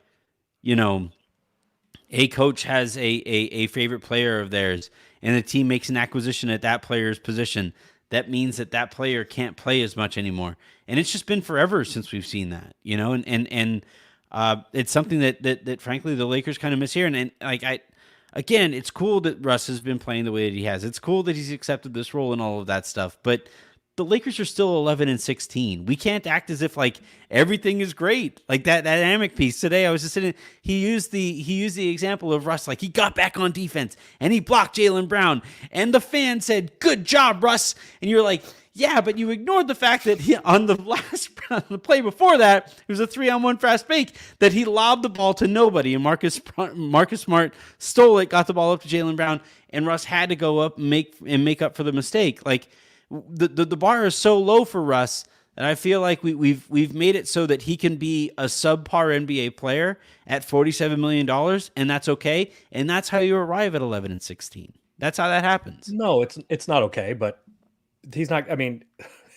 a coach has a favorite player of theirs and the team makes an acquisition at that player's position. That means that player can't play as much anymore. And it's just been forever since we've seen that, and it's something that frankly the Lakers kind of miss here. And like again, it's cool that Russ has been playing the way that he has. It's cool that he's accepted this role and all of that stuff. But the Lakers are still 11-16. We can't act as if like everything is great. Like that dynamic piece today, I was just sitting. He used the example of Russ, like he got back on defense and he blocked Jaylen Brown, and the fan said, "Good job, Russ." And you're like, yeah, but you ignored the fact that on the play before that, it was a 3-on-1 fast break that he lobbed the ball to nobody, and Marcus Smart stole it, got the ball up to Jaylen Brown, and Russ had to go up and make up for the mistake. Like the bar is so low for Russ that I feel like we've made it so that he can be a subpar NBA player at $47 million, and that's okay. And that's how you arrive at 11-16. That's how that happens. No, it's not okay, but he's not. I mean,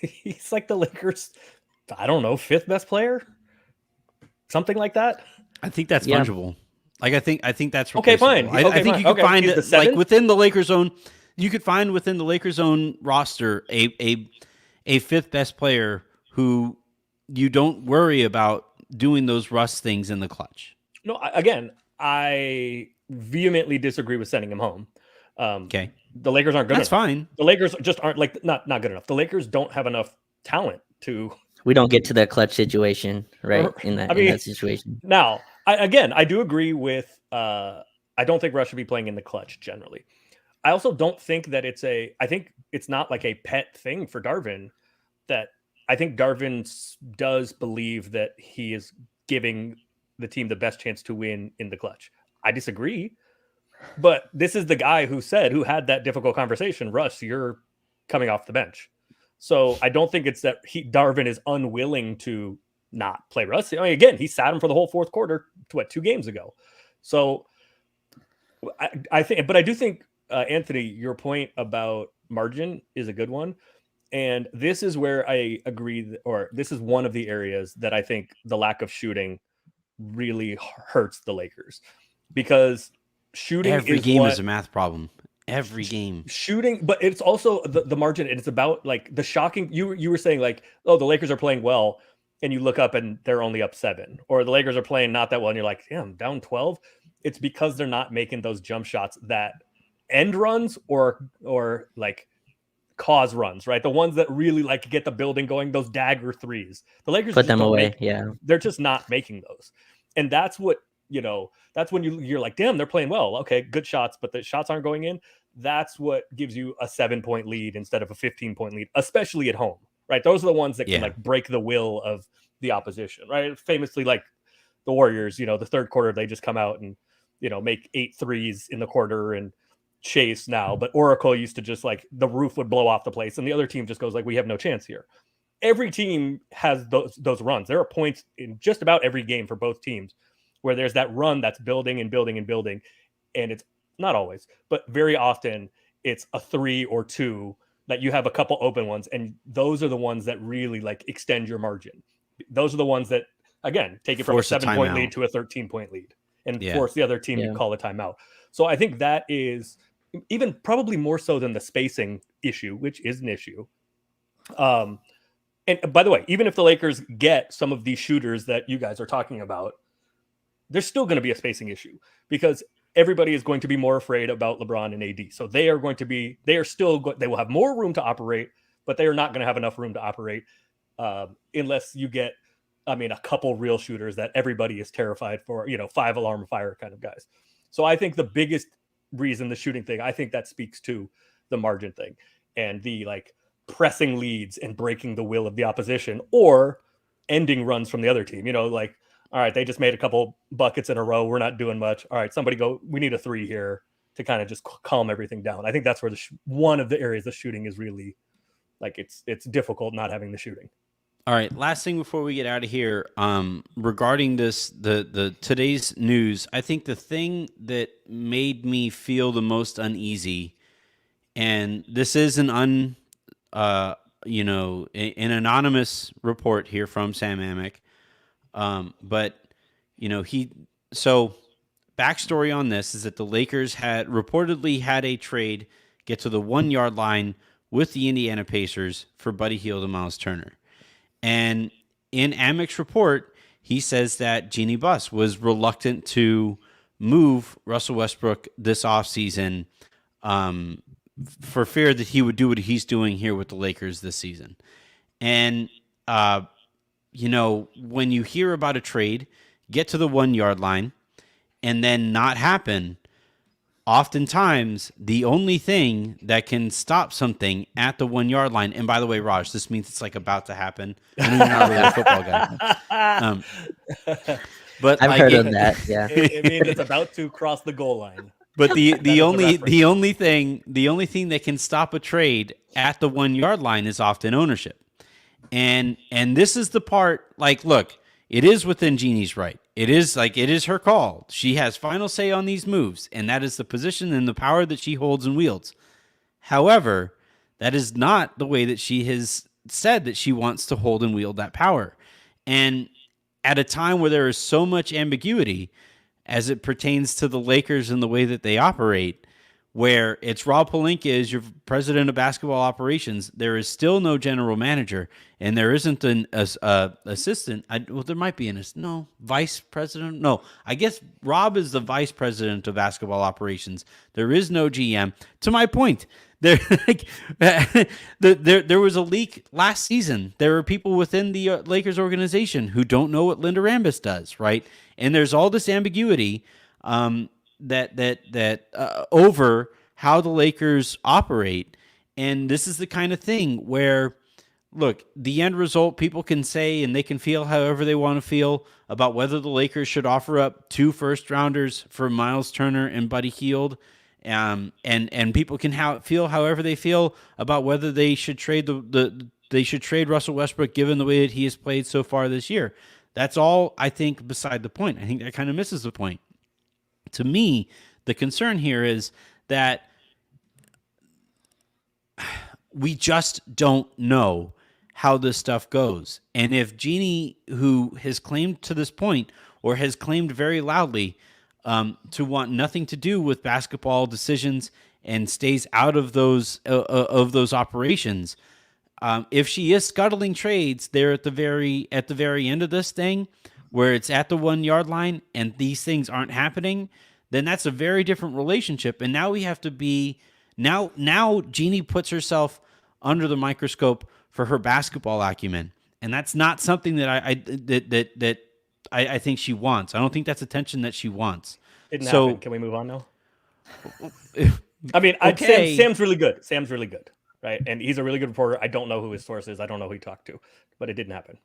he's like the Lakers, I don't know, 5th best player, something like that. I think that's fungible. Like I think that's okay. Fine. I think you can find it like within the Lakers' own. You could find within the Lakers' own roster a 5th best player who you don't worry about doing those Russ things in the clutch. No, again, I vehemently disagree with sending him home. Okay, the Lakers aren't good. That's enough. fine. The Lakers just aren't like not good enough. The Lakers don't have enough talent to. We don't get to the clutch situation, right? In that situation. Now, I do agree with. I don't think Russ should be playing in the clutch generally. I also don't think that I think it's not like a pet thing for Darvin. That I think Darvin does believe that he is giving the team the best chance to win in the clutch. I disagree. But this is the guy who had that difficult conversation. Russ, you're coming off the bench. So I don't think it's that Darvin is unwilling to not play Russ. I mean, again, he sat him for the whole 4th quarter, 2 games ago. So I do think, Anthony, your point about margin is a good one. And this is where I agree, or this is one of the areas that I think the lack of shooting really hurts the Lakers, because shooting Every is game what is a math problem. Every game. shooting, but it's also the margin. It's about like the shocking. You were saying like, oh, the Lakers are playing well, and you look up and they're only up 7, or the Lakers are playing not that well, and you're like, damn, down 12. It's because they're not making those jump shots that end runs or like cause runs, right? The ones that really like get the building going, those dagger threes. The Lakers Put just them don't away. make. Yeah. They're just not making those, and that's what that's when you're like, damn, they're playing well. Okay, good shots, but the shots aren't going in. That's what gives you a 7-point lead instead of a 15-point lead, especially at home, right? Those are the ones that can like break the will of the opposition, right? Famously, like the Warriors, the third quarter, they just come out and, make 8 threes in the quarter and chase now. But Oracle used to just like the roof would blow off the place and the other team just goes like, we have no chance here. Every team has those runs. There are points in just about every game for both teams where there's that run that's building and building and building. And it's not always, but very often it's a 3 or 2 that you have a couple open ones. And those are the ones that really like extend your margin. Those are the ones that, again, take it from a 7-point lead to a 13-point lead and force the other team to call a timeout. So I think that is even probably more so than the spacing issue, which is an issue. And by the way, even if the Lakers get some of these shooters that you guys are talking about, there's still going to be a spacing issue because everybody is going to be more afraid about LeBron and AD. So they are they will have more room to operate, but they are not going to have enough room to operate unless you get, a couple real shooters that everybody is terrified for, 5 alarm fire kind of guys. So I think the biggest reason, the shooting thing, I think that speaks to the margin thing and the like pressing leads and breaking the will of the opposition or ending runs from the other team, like, all right, they just made a couple buckets in a row. We're not doing much. All right, somebody go. We need a 3 here to kind of just calm everything down. I think that's where one of the areas the shooting is really like it's difficult not having the shooting. All right, last thing before we get out of here, regarding this, the today's news, I think the thing that made me feel the most uneasy, and this is an anonymous report here from Sam Amick. But backstory on this is that the Lakers had reportedly had a trade get to the 1-yard line with the Indiana Pacers for Buddy Hield and Miles Turner. And in Amick's report, he says that Jeannie Buss was reluctant to move Russell Westbrook this offseason, for fear that he would do what he's doing here with the Lakers this season. And, when you hear about a trade, get to the 1-yard line, and then not happen, oftentimes the only thing that can stop something at the 1-yard line, and by the way, Raj, this means it's like about to happen. I know you're not really a football guy. But I've heard of that. Yeah. It means it's about to cross the goal line. But the only thing that can stop a trade at the 1-yard line is often ownership. And this is the part, like, look, it is within Jeannie's right. It is her call. She has final say on these moves, and that is the position and the power that she holds and wields. However, that is not the way that she has said that she wants to hold and wield that power. And at a time where there is so much ambiguity as it pertains to the Lakers and the way that they operate, where it's Rob Pelinka is your president of basketball operations, there is still no general manager, and there isn't an assistant. There might be vice president. No, I guess Rob is the vice president of basketball operations. There is no GM. To my point, there was a leak last season. There are people within the Lakers organization who don't know what Linda Rambis does, right? And there's all this ambiguity over how the Lakers operate. And this is the kind of thing where, look, the end result, people can say and they can feel however they want to feel about whether the Lakers should offer up 2 first-rounders for Miles Turner and Buddy Hield. And people can feel however they feel about whether they should trade they should trade Russell Westbrook given the way that he has played so far this year. That's all, I think, beside the point. I think that kind of misses the point. To me, the concern here is that we just don't know how this stuff goes. And if Jeannie, who has claimed to this point, or has claimed very loudly to want nothing to do with basketball decisions and stays out of those operations, if she is scuttling trades there at the very end of this thing, where it's at the 1 yard line and these things aren't happening, then that's a very different relationship. And now we have to be now Jeannie puts herself under the microscope for her basketball acumen, and that's not something that I think she wants. I don't think that's attention that she wants. Didn't happen. Can we move on now? I mean, Okay. Sam's really good. Sam's really good, right? And he's a really good reporter. I don't know who his source is. I don't know who he talked to, but it didn't happen.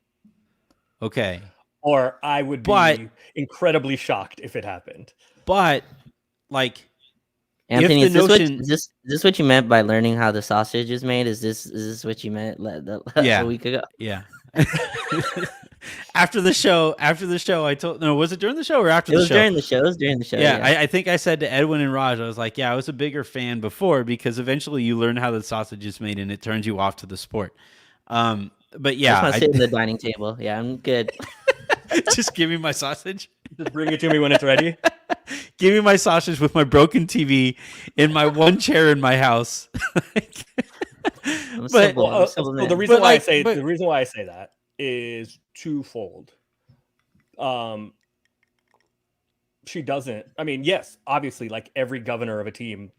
Okay. Or I would be incredibly shocked if it happened. But like, Anthony, if the notion, is this what you meant by learning how the sausage is made? Is this what you meant a week ago? yeah. After the show, I told was it during the show or after It the was show? during the show. It was during the show. Yeah, I think I said to Edwin and Raj, I was like, I was a bigger fan before, because eventually you learn how the sausage is made and it turns you off to the sport. But yeah, I just want to sit in the dining table. Yeah, I'm good. just give me my sausage. Just bring it to me when it's ready. Give me my sausage with my broken TV in my one chair in my house. I'm But- civil, I'm Well, civil so man. the reason why like- but- the reason why I say that is twofold. She doesn't. I mean, yes, obviously, like every governor of a team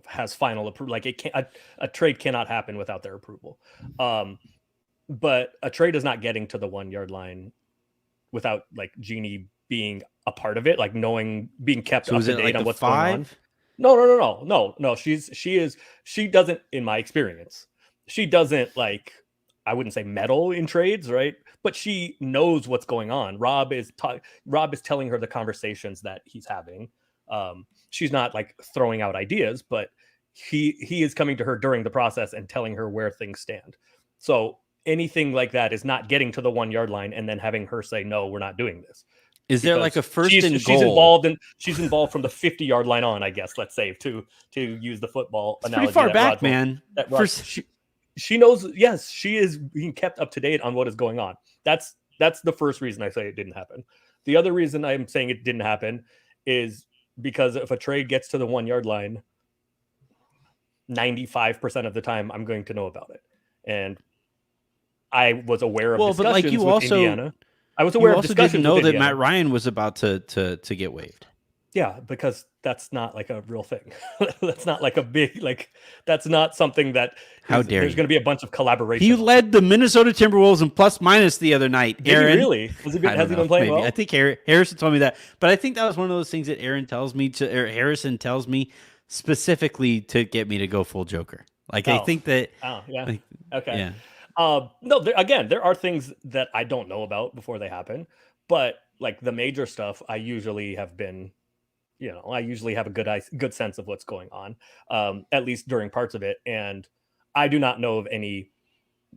has final approval. Like it can't a trade cannot happen without their approval. But a trade is not getting to the 1 yard line without like Jeannie being a part of it, like being kept So up is to it date like on a what's going on. 5? No. She doesn't, in my experience, she doesn't like, I wouldn't say meddle in trades, right? But she knows what's going on. Rob is telling her the conversations that he's having. She's not like throwing out ideas, but he is coming to her during the process and telling her where things stand. So anything like that is not getting to the 1 yard line and then having her say, no, we're not doing this. Is there like a Because first and she's goal? she's involved from the 50 yard line on, I guess, let's say, to use the football It's analogy. pretty far that back, Rod- man. that For Rod- s- she knows, yes, she is being kept up to date on what is going on. That's the first reason I say it didn't happen. The other reason I'm saying it didn't happen is because if a trade gets to the 1 yard line, 95% of the time I'm going to know about it. And I was aware of Well, but, like, discussions you with also- Indiana. I was You aware of also discussions didn't know with that Indiana. Matt Ryan was about to get waived. Yeah, because that's not like a real thing. That's not like a big, like, that's not something that How dare there's you. going to be a bunch of collaboration. He on. led the Minnesota Timberwolves in plus minus the other night. Did he Aaron, really? Has he been, I has don't he know, been playing maybe. well? I think Harrison told me that, but I think that was one of those things that Aaron tells me to, or Harrison tells me specifically to get me to go full Joker. Like I Oh. think that, Oh, yeah. like, Okay. yeah, No, there are things that I don't know about before they happen, but like the major stuff, I usually have been, I usually have a good sense of what's going on, at least during parts of it. And I do not know of any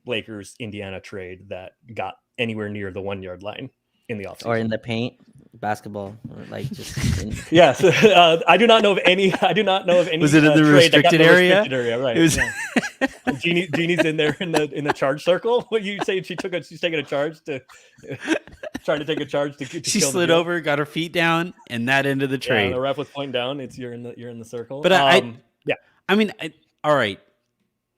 Lakers Indiana trade that got anywhere near the 1 yard line in the offseason. Or in the paint, basketball, or like just Yes, I do not know of any. I do not know of any. Was it in the trade that got restricted in the area? restricted area, right? It was- yeah. Jeannie's in there in the charge circle. What you saying? She's taking a charge to trying to take a charge to she kill the slid deal? over, got her feet down, and that ended the Yeah, trade. the ref was pointing down. You're in the circle. But yeah, I mean, all right,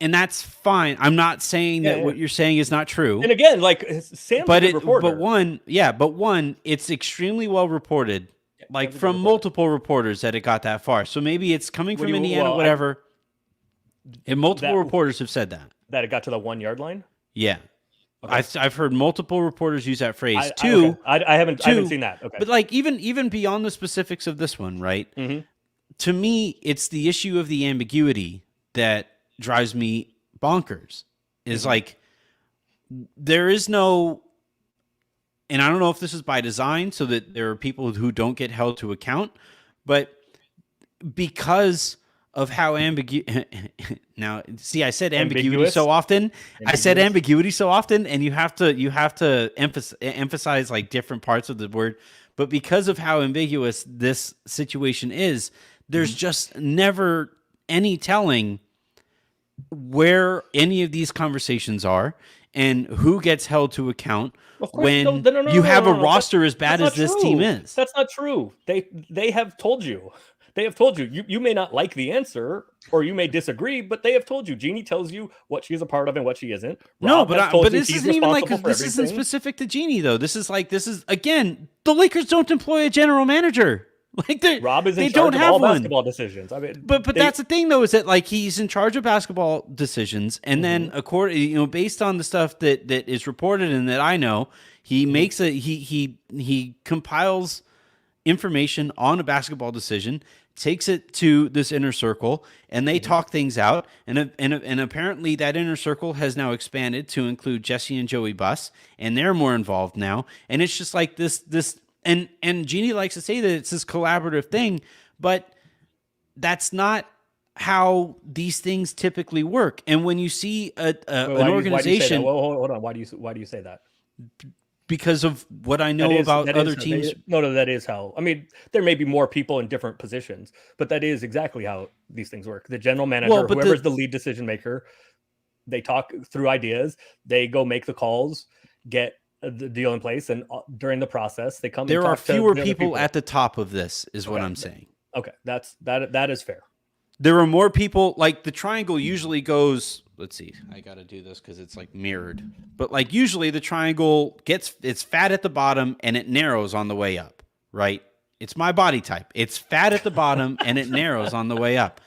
and that's fine. I'm not saying that Yeah, what you're saying is not true. and again, like Sam's but a good reporter. but one, it's extremely well reported, like Sam's a good from reporter. multiple reporters that it got that far. So maybe it's coming What from do you- Indiana, well, I- whatever. And multiple that- reporters have said that. that it got to the 1 yard line. Yeah, Okay. I've heard multiple reporters use that phrase. I haven't two, seen that. Okay, but like even beyond the specifics of this one, right? Mhm. To me, it's the issue of the ambiguity that drives me bonkers. Is Mhm. like there is no, and I don't know if this is by design so that there are people who don't get held to account, but because of how now see, I said ambiguity Ambiguous? so often. I said Ambiguous? ambiguity so often, and you have to emphasize like different parts of the word. But because of how ambiguous this situation is, there's just never any telling where any of these conversations are and who gets held to account Of course, when no, no, no, you no, no, have a no, no. roster as That's bad as not this team true. is. That's not true. They have told you. They have told you. You may not like the answer, or you may disagree, but they have told you. Jeannie tells you what she is a part of and what she isn't. No, Rob has told but you this he's isn't even like responsible for this isn't everything. specific to Jeannie though. This is again, the Lakers don't employ a general manager. Like Rob is in they charge don't of have all one. basketball decisions. I mean, But that's the thing though, is that like he's in charge of basketball decisions, and then according based on the stuff that is reported and that I know, he makes he compiles information on a basketball decision, takes it to this inner circle, and they talk things out. And apparently that inner circle has now expanded to include Jesse and Joey Buss, and they're more involved now. And it's just like this and Jeannie likes to say that it's this collaborative thing, but that's not how these things typically work. And when you see an organization, hold on. Why do you say that? because of what I know about other teams. No, that is how. I mean, there may be more people in different positions, but that is exactly how these things work. The general manager, whoever's the lead decision maker, they talk through ideas. They go make the calls, get the deal in place, and during the process, they come. There and are talk to fewer the other people at the top of this, is what Okay. I'm saying. Okay, that is fair. There are more people. Like the triangle usually goes. Let's see. I got to do this because it's like mirrored. But like usually the triangle it's fat at the bottom and it narrows on the way up. Right? It's my body type. It's fat at the bottom and it narrows on the way up.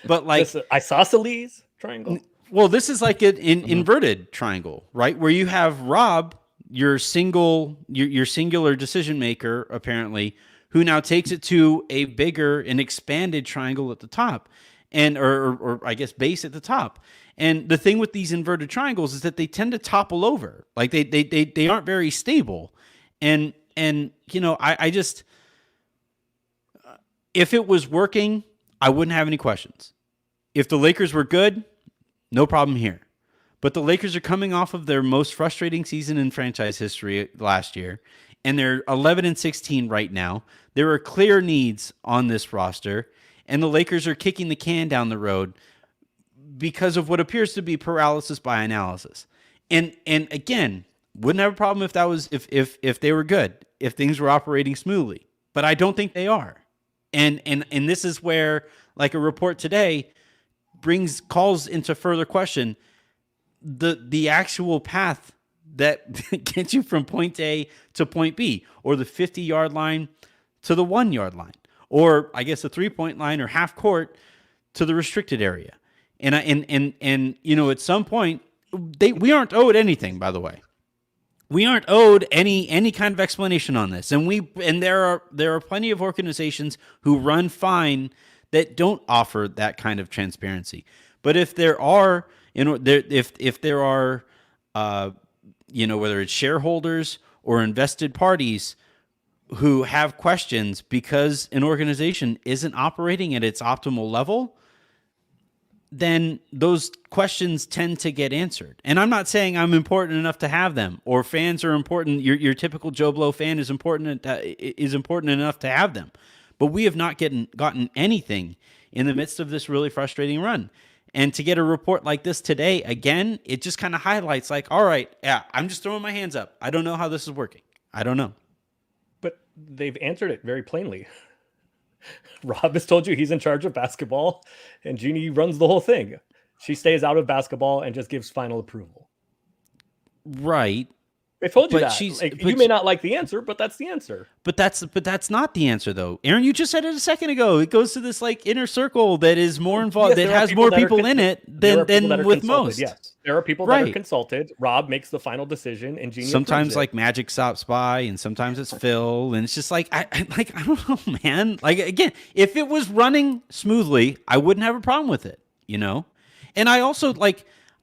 But like This isosceles triangle. well, this is like an inverted triangle, right? Where you have Rob, your singular decision maker, apparently, who now takes it to a bigger and expanded triangle at the top, and or I guess base at the top. And the thing with these inverted triangles is that they tend to topple over, like they aren't very stable. And I just if it was working, I wouldn't have any questions. If the Lakers were good, no problem here. But the Lakers are coming off of their most frustrating season in franchise history last year, and they're 11-16 right now. There are clear needs on this roster, and the Lakers are kicking the can down the road because of what appears to be paralysis by analysis. And again, wouldn't have a problem if that was if they were good, if things were operating smoothly. But I don't think they are. And this is where, like a report today, calls into further question the actual path that gets you from point A to point B, or the 50-yard line to the 1-yard line, or I guess the 3-point line or half court to the restricted area. And at some point we aren't owed anything, by the way. We aren't owed any kind of explanation on this. And there are plenty of organizations who run fine that don't offer that kind of transparency. But if there are, if there are, whether it's shareholders or invested parties who have questions because an organization isn't operating at its optimal level, then those questions tend to get answered. And I'm not saying I'm important enough to have them, or fans are important. Your typical Joe Blow fan is important enough to have them. But we have not gotten anything in the midst of this really frustrating run. And to get a report like this today, again, it just kind of highlights like, all right, yeah, I'm just throwing my hands up. I don't know how this is working. I don't know. But they've answered it very plainly. Rob has told you he's in charge of basketball, and Jeannie runs the whole thing. She stays out of basketball and just gives final approval. Right. They told you But that. You may not like the answer, but that's the answer. But that's not the answer, though. Aaron, you just said it a second ago. It goes to this like inner circle that is more involved, Yes, that has more people in it than with most. Yes, there are people that are consulted. Rob makes the final decision, and Jeannie sometimes like Magic stops by, and sometimes it's Phil, and it's just like I don't know, man. Like again, if it was running smoothly, I wouldn't have a problem with it, And I also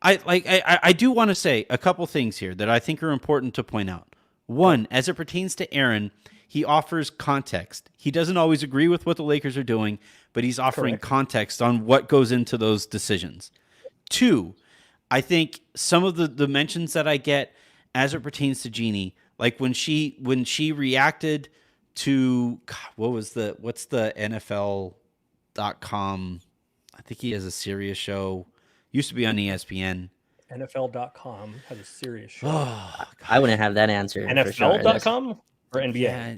I do want to say a couple things here that I think are important to point out. One, as it pertains to Aaron, he offers context. He doesn't always agree with what the Lakers are doing, but he's offering context on what goes into those decisions. Two, I think some of the mentions that I get as it pertains to Jeannie, like when she reacted to what's the NFL.com, I think he has a Sirius show, Used to be on ESPN. NFL.com has a serious show. Oh, I wouldn't have that answer. For sure. NFL.com or NBA? yeah.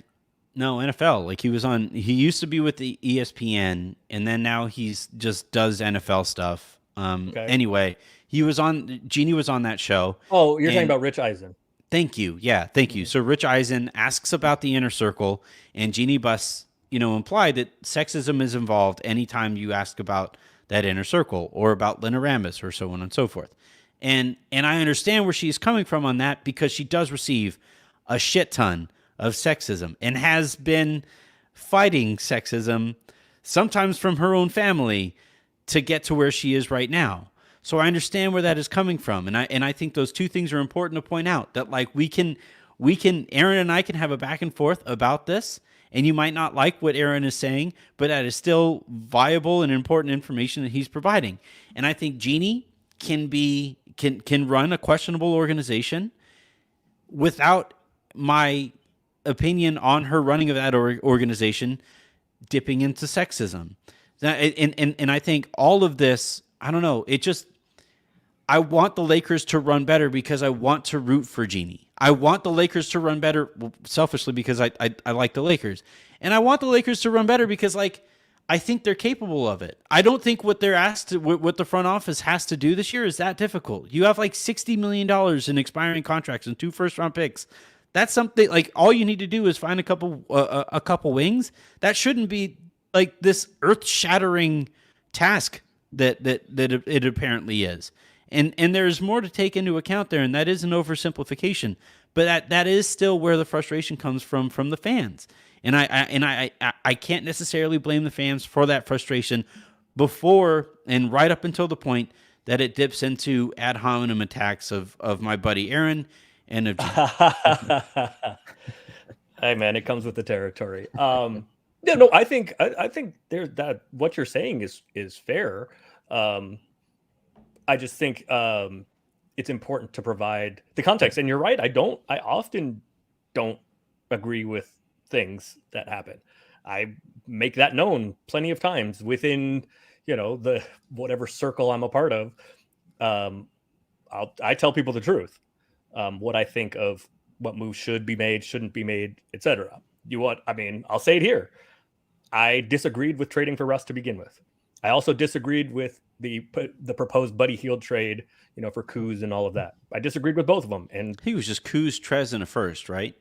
No, NFL. Like he used to be with the ESPN, and then now he's just does NFL stuff. Okay. Anyway, Jeannie was on that show. Oh, you're talking and- about Rich Eisen. Thank you. Yeah, thank you. So Rich Eisen asks about the inner circle, and Jeannie Buss, implied that sexism is involved anytime you ask about that inner circle or about Lena Rambis or so on and so forth. And I understand where she's coming from on that because she does receive a shit ton of sexism and has been fighting sexism sometimes from her own family to get to where she is right now. So I understand where that is coming from. And I think those two things are important to point out, that like we can Aaron and I can have a back and forth about this, and you might not like what Aaron is saying, but that is still viable and important information that he's providing. And I think Jeannie can run a questionable organization without my opinion on her running of that organization dipping into sexism. And I think all of this, I don't know, I want the Lakers to run better because I want to root for Jeannie. I want the Lakers to run better selfishly because I like the Lakers. And I want the Lakers to run better because I think they're capable of it. I don't think what they're asked to, what the front office has to do this year is that difficult. You have like $60 million in expiring contracts and 2 first-round picks. That's something like all you need to do is find a couple wings. That shouldn't be like this earth-shattering task that it apparently is. And there's more to take into account there, and that is an oversimplification. But that is still where the frustration comes from the fans. And I can't necessarily blame the fans for that frustration before and right up until the point that it dips into ad hominem attacks of my buddy Aaron and of Hey man, it comes with the territory. Yeah, no, I think there's that what you're saying is fair. I just think it's important to provide the context. And you're right, I often don't agree with things that happen. I make that known plenty of times within, the whatever circle I'm a part of. I tell people the truth, what I think of what moves should be made, shouldn't be made, etc. I'll say it here. I disagreed with trading for Russ to begin with. I also disagreed with the proposed Buddy Hield trade, for Kuz and all of that. I disagreed with both of them. And he was just Kuz, Trez, and a first, right?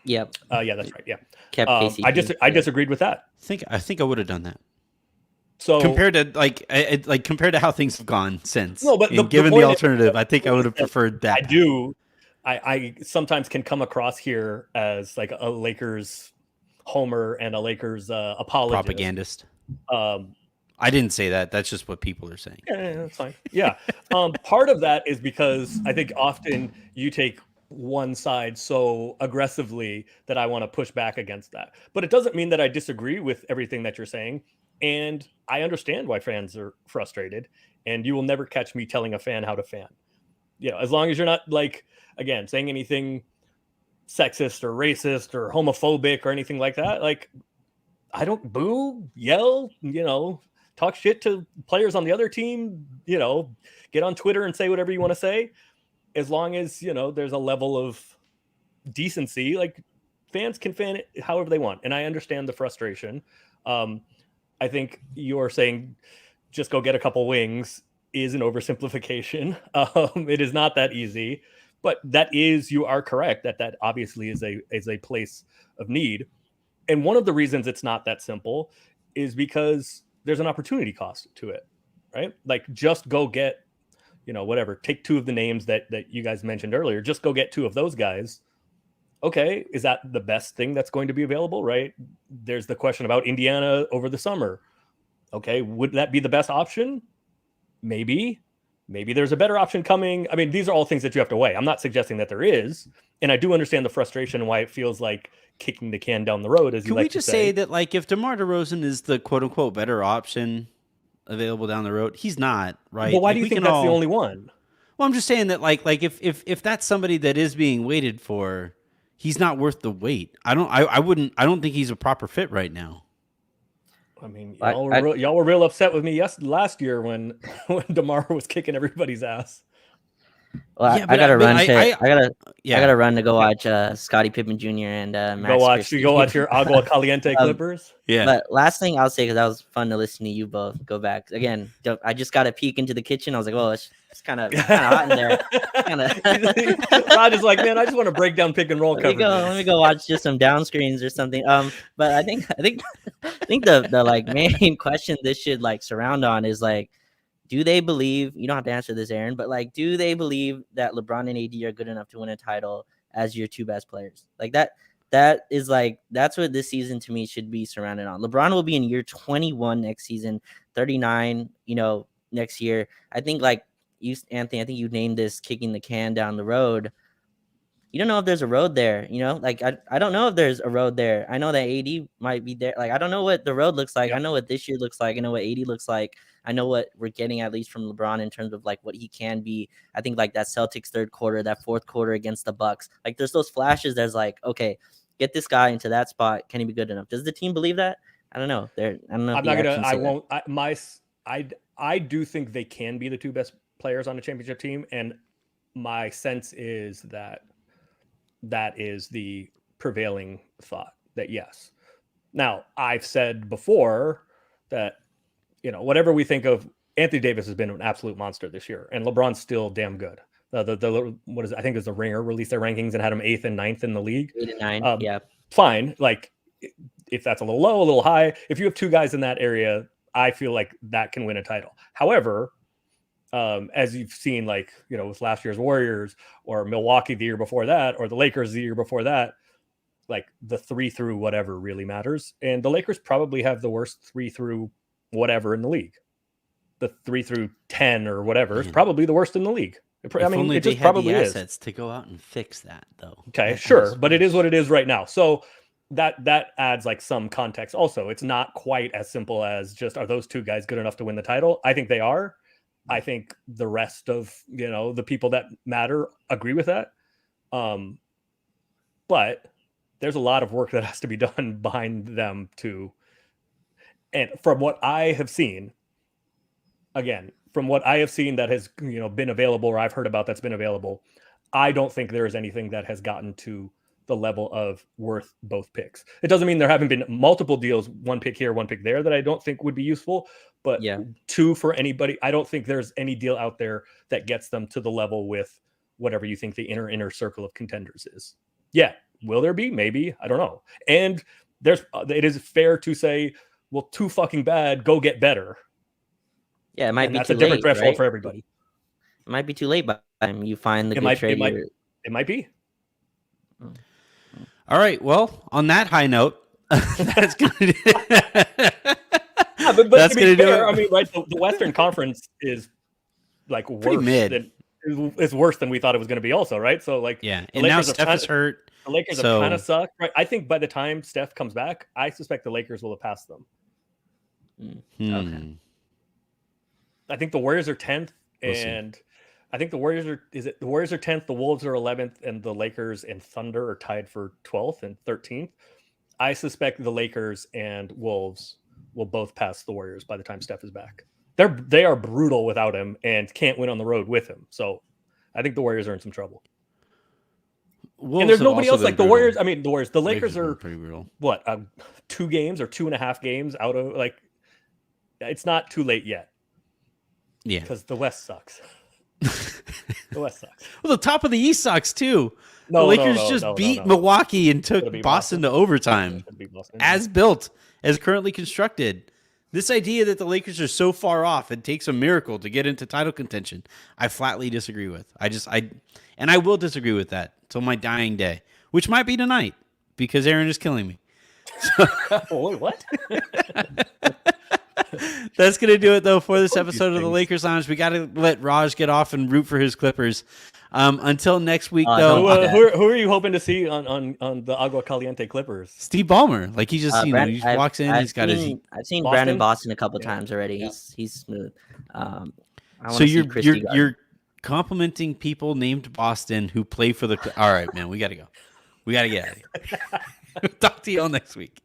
Yep. Yeah, that's right. Yeah. Kept KCP. I disagreed with that. I think I would have done that. So compared to compared to how things have gone since. No, but given the alternative, I think I would have preferred that. I do. I sometimes can come across here as like a Lakers homer and a Lakers apologist. Propagandist. I didn't say that. That's just what people are saying. Yeah, that's fine. Yeah. Part of that is because I think often you take one side so aggressively that I want to push back against that. But it doesn't mean that I disagree with everything that you're saying. And I understand why fans are frustrated. And you will never catch me telling a fan how to fan. As long as you're not again, saying anything sexist or racist or homophobic or anything like that. I don't boo, yell, talk shit to players on the other team, get on Twitter and say whatever you want to say. As long as, there's a level of decency, fans can fan it however they want. And I understand the frustration. I think you're saying just go get a couple wings is an oversimplification. It is not that easy, but you are correct that obviously is a place of need. And one of the reasons it's not that simple is because there's an opportunity cost to it, right? Just go get, whatever, take 2 of the names that you guys mentioned earlier, just go get 2 of those guys. Okay. Is that the best thing that's going to be available, right? There's the question about Indiana over the summer. Okay. Would that be the best option? Maybe there's a better option coming. I mean, these are all things that you have to weigh. I'm not suggesting that there is. And I do understand the frustration and why it feels like kicking the can down the road. Can we just say that, if DeMar DeRozan is the quote unquote better option available down the road, he's not, right? Well, why do you think that's the only one? Well, I'm just saying that, if that's somebody that is being waited for, he's not worth the wait. I don't think he's a proper fit right now. I mean, I- y'all were real upset with me last year when when DeMar was kicking everybody's ass. Well, Yeah, I gotta but run. I yeah. gotta run to go watch Scottie Pippen Jr. and Max Christie. Go watch your Agua Caliente Clippers. Yeah. But last thing I'll say, because that was fun to listen to you both go back again. I just got a peek into the kitchen. I was like, "Oh, it's kind of hot in there." Rod is like, man, I just want to break down pick and roll Let me go watch just some down screens or something. But I think the like main question this should like surround on is like, do they believe, you don't have to answer this, Aaron, but like, do they believe that LeBron and AD are good enough to win a title as your two best players? Like that is like, that's what this season to me should be surrounded on. LeBron will be in year 21 next season, 39, next year. I think like you, Anthony, I think you named this kicking the can down the road. You don't know if there's a road there, like I don't know if there's a road there. I know that AD might be there. Like, I don't know what the road looks like. Yeah. I know what this year looks like. I know what AD looks like. I know what we're getting at least from LeBron in terms of like what he can be. I think like that Celtics third quarter, that fourth quarter against the Bucks, like there's those flashes. There's like, okay, get this guy into that spot. Can he be good enough? Does the team believe that? I don't know. I don't know. I'm not gonna. I won't. I do think they can be the two best players on a championship team, and my sense is that is the prevailing thought. That yes. Now I've said before that whatever we think of, Anthony Davis has been an absolute monster this year, and LeBron's still damn good. The what is it? I think it was the Ringer released their rankings and had him 8th and 9th in the league. 8 and 9. Yeah. Fine. Like if that's a little low, a little high, if you have two guys in that area, I feel like that can win a title. However, as you've seen, like, with last year's Warriors or Milwaukee the year before that, or the Lakers the year before that, like the 3 through whatever really matters. And the Lakers probably have the worst 3 through whatever in the league. The 3 through 10 or whatever is probably the worst in the league. If only they had the assets to go out and fix that, though. Okay, sure, but it is what it is right now. So that adds like some context. Also, it's not quite as simple as just, are those two guys good enough to win the title? I think they are. I think the rest of the people that matter agree with that. But there's a lot of work that has to be done behind them too. And from what I have seen, again, that has been available, or I've heard about that's been available, I don't think there is anything that has gotten to the level of worth both picks. It doesn't mean there haven't been multiple deals, one pick here, one pick there, that I don't think would be useful, but yeah, 2 for anybody. I don't think there's any deal out there that gets them to the level with whatever you think the inner circle of contenders is. Yeah. Will there be? Maybe. I don't know. And it is fair to say, well, too fucking bad, go get better. Yeah, it might be that's too a different late, threshold right? for everybody. It might be too late by the time you find the good trade. It might be. All right. Well, on that high note, that's going to but that's going to do it. I mean, right? The Western Conference is like worse mid. It's worse than we thought it was going to be. Also, right? So like, yeah. And now Steph is hurt. The Lakers have kind of sucked, right? I think by the time Steph comes back, I suspect the Lakers will have passed them. Okay. I think the Warriors are 10th, and I think the Warriors are 10th, the Wolves are 11th, and the Lakers and Thunder are tied for 12th and 13th. I suspect the Lakers and Wolves will both pass the Warriors by the time Steph is back. They are brutal without him and can't win on the road with him. So I think the Warriors are in some trouble. Wolves and there's nobody else like the Warriors. I mean, the Lakers are pretty brutal. What, 2 games or 2.5 games out of, like, it's not too late yet. Yeah. Because the West sucks. The West sucks. Well, the top of the East sucks too. The Lakers just beat Milwaukee and took Boston to overtime. As built, as currently constructed. This idea that the Lakers are so far off, it takes a miracle to get into title contention, I flatly disagree with. I will disagree with that till my dying day, which might be tonight because Aaron is killing me. Wait, what? That's going to do it, though, for this episode of the Lakers Lounge. We got to let Raj get off and root for his Clippers. Until next week, though. Who are you hoping to see on the Agua Caliente Clippers? Steve Ballmer. Like, he just, he walks in, he's got his... I've seen Brandon Boston a couple times already. Yeah. He's smooth. So you're complimenting people named Boston who play for the... All right, man, we got to go. We got to get out of here. Talk to you all next week.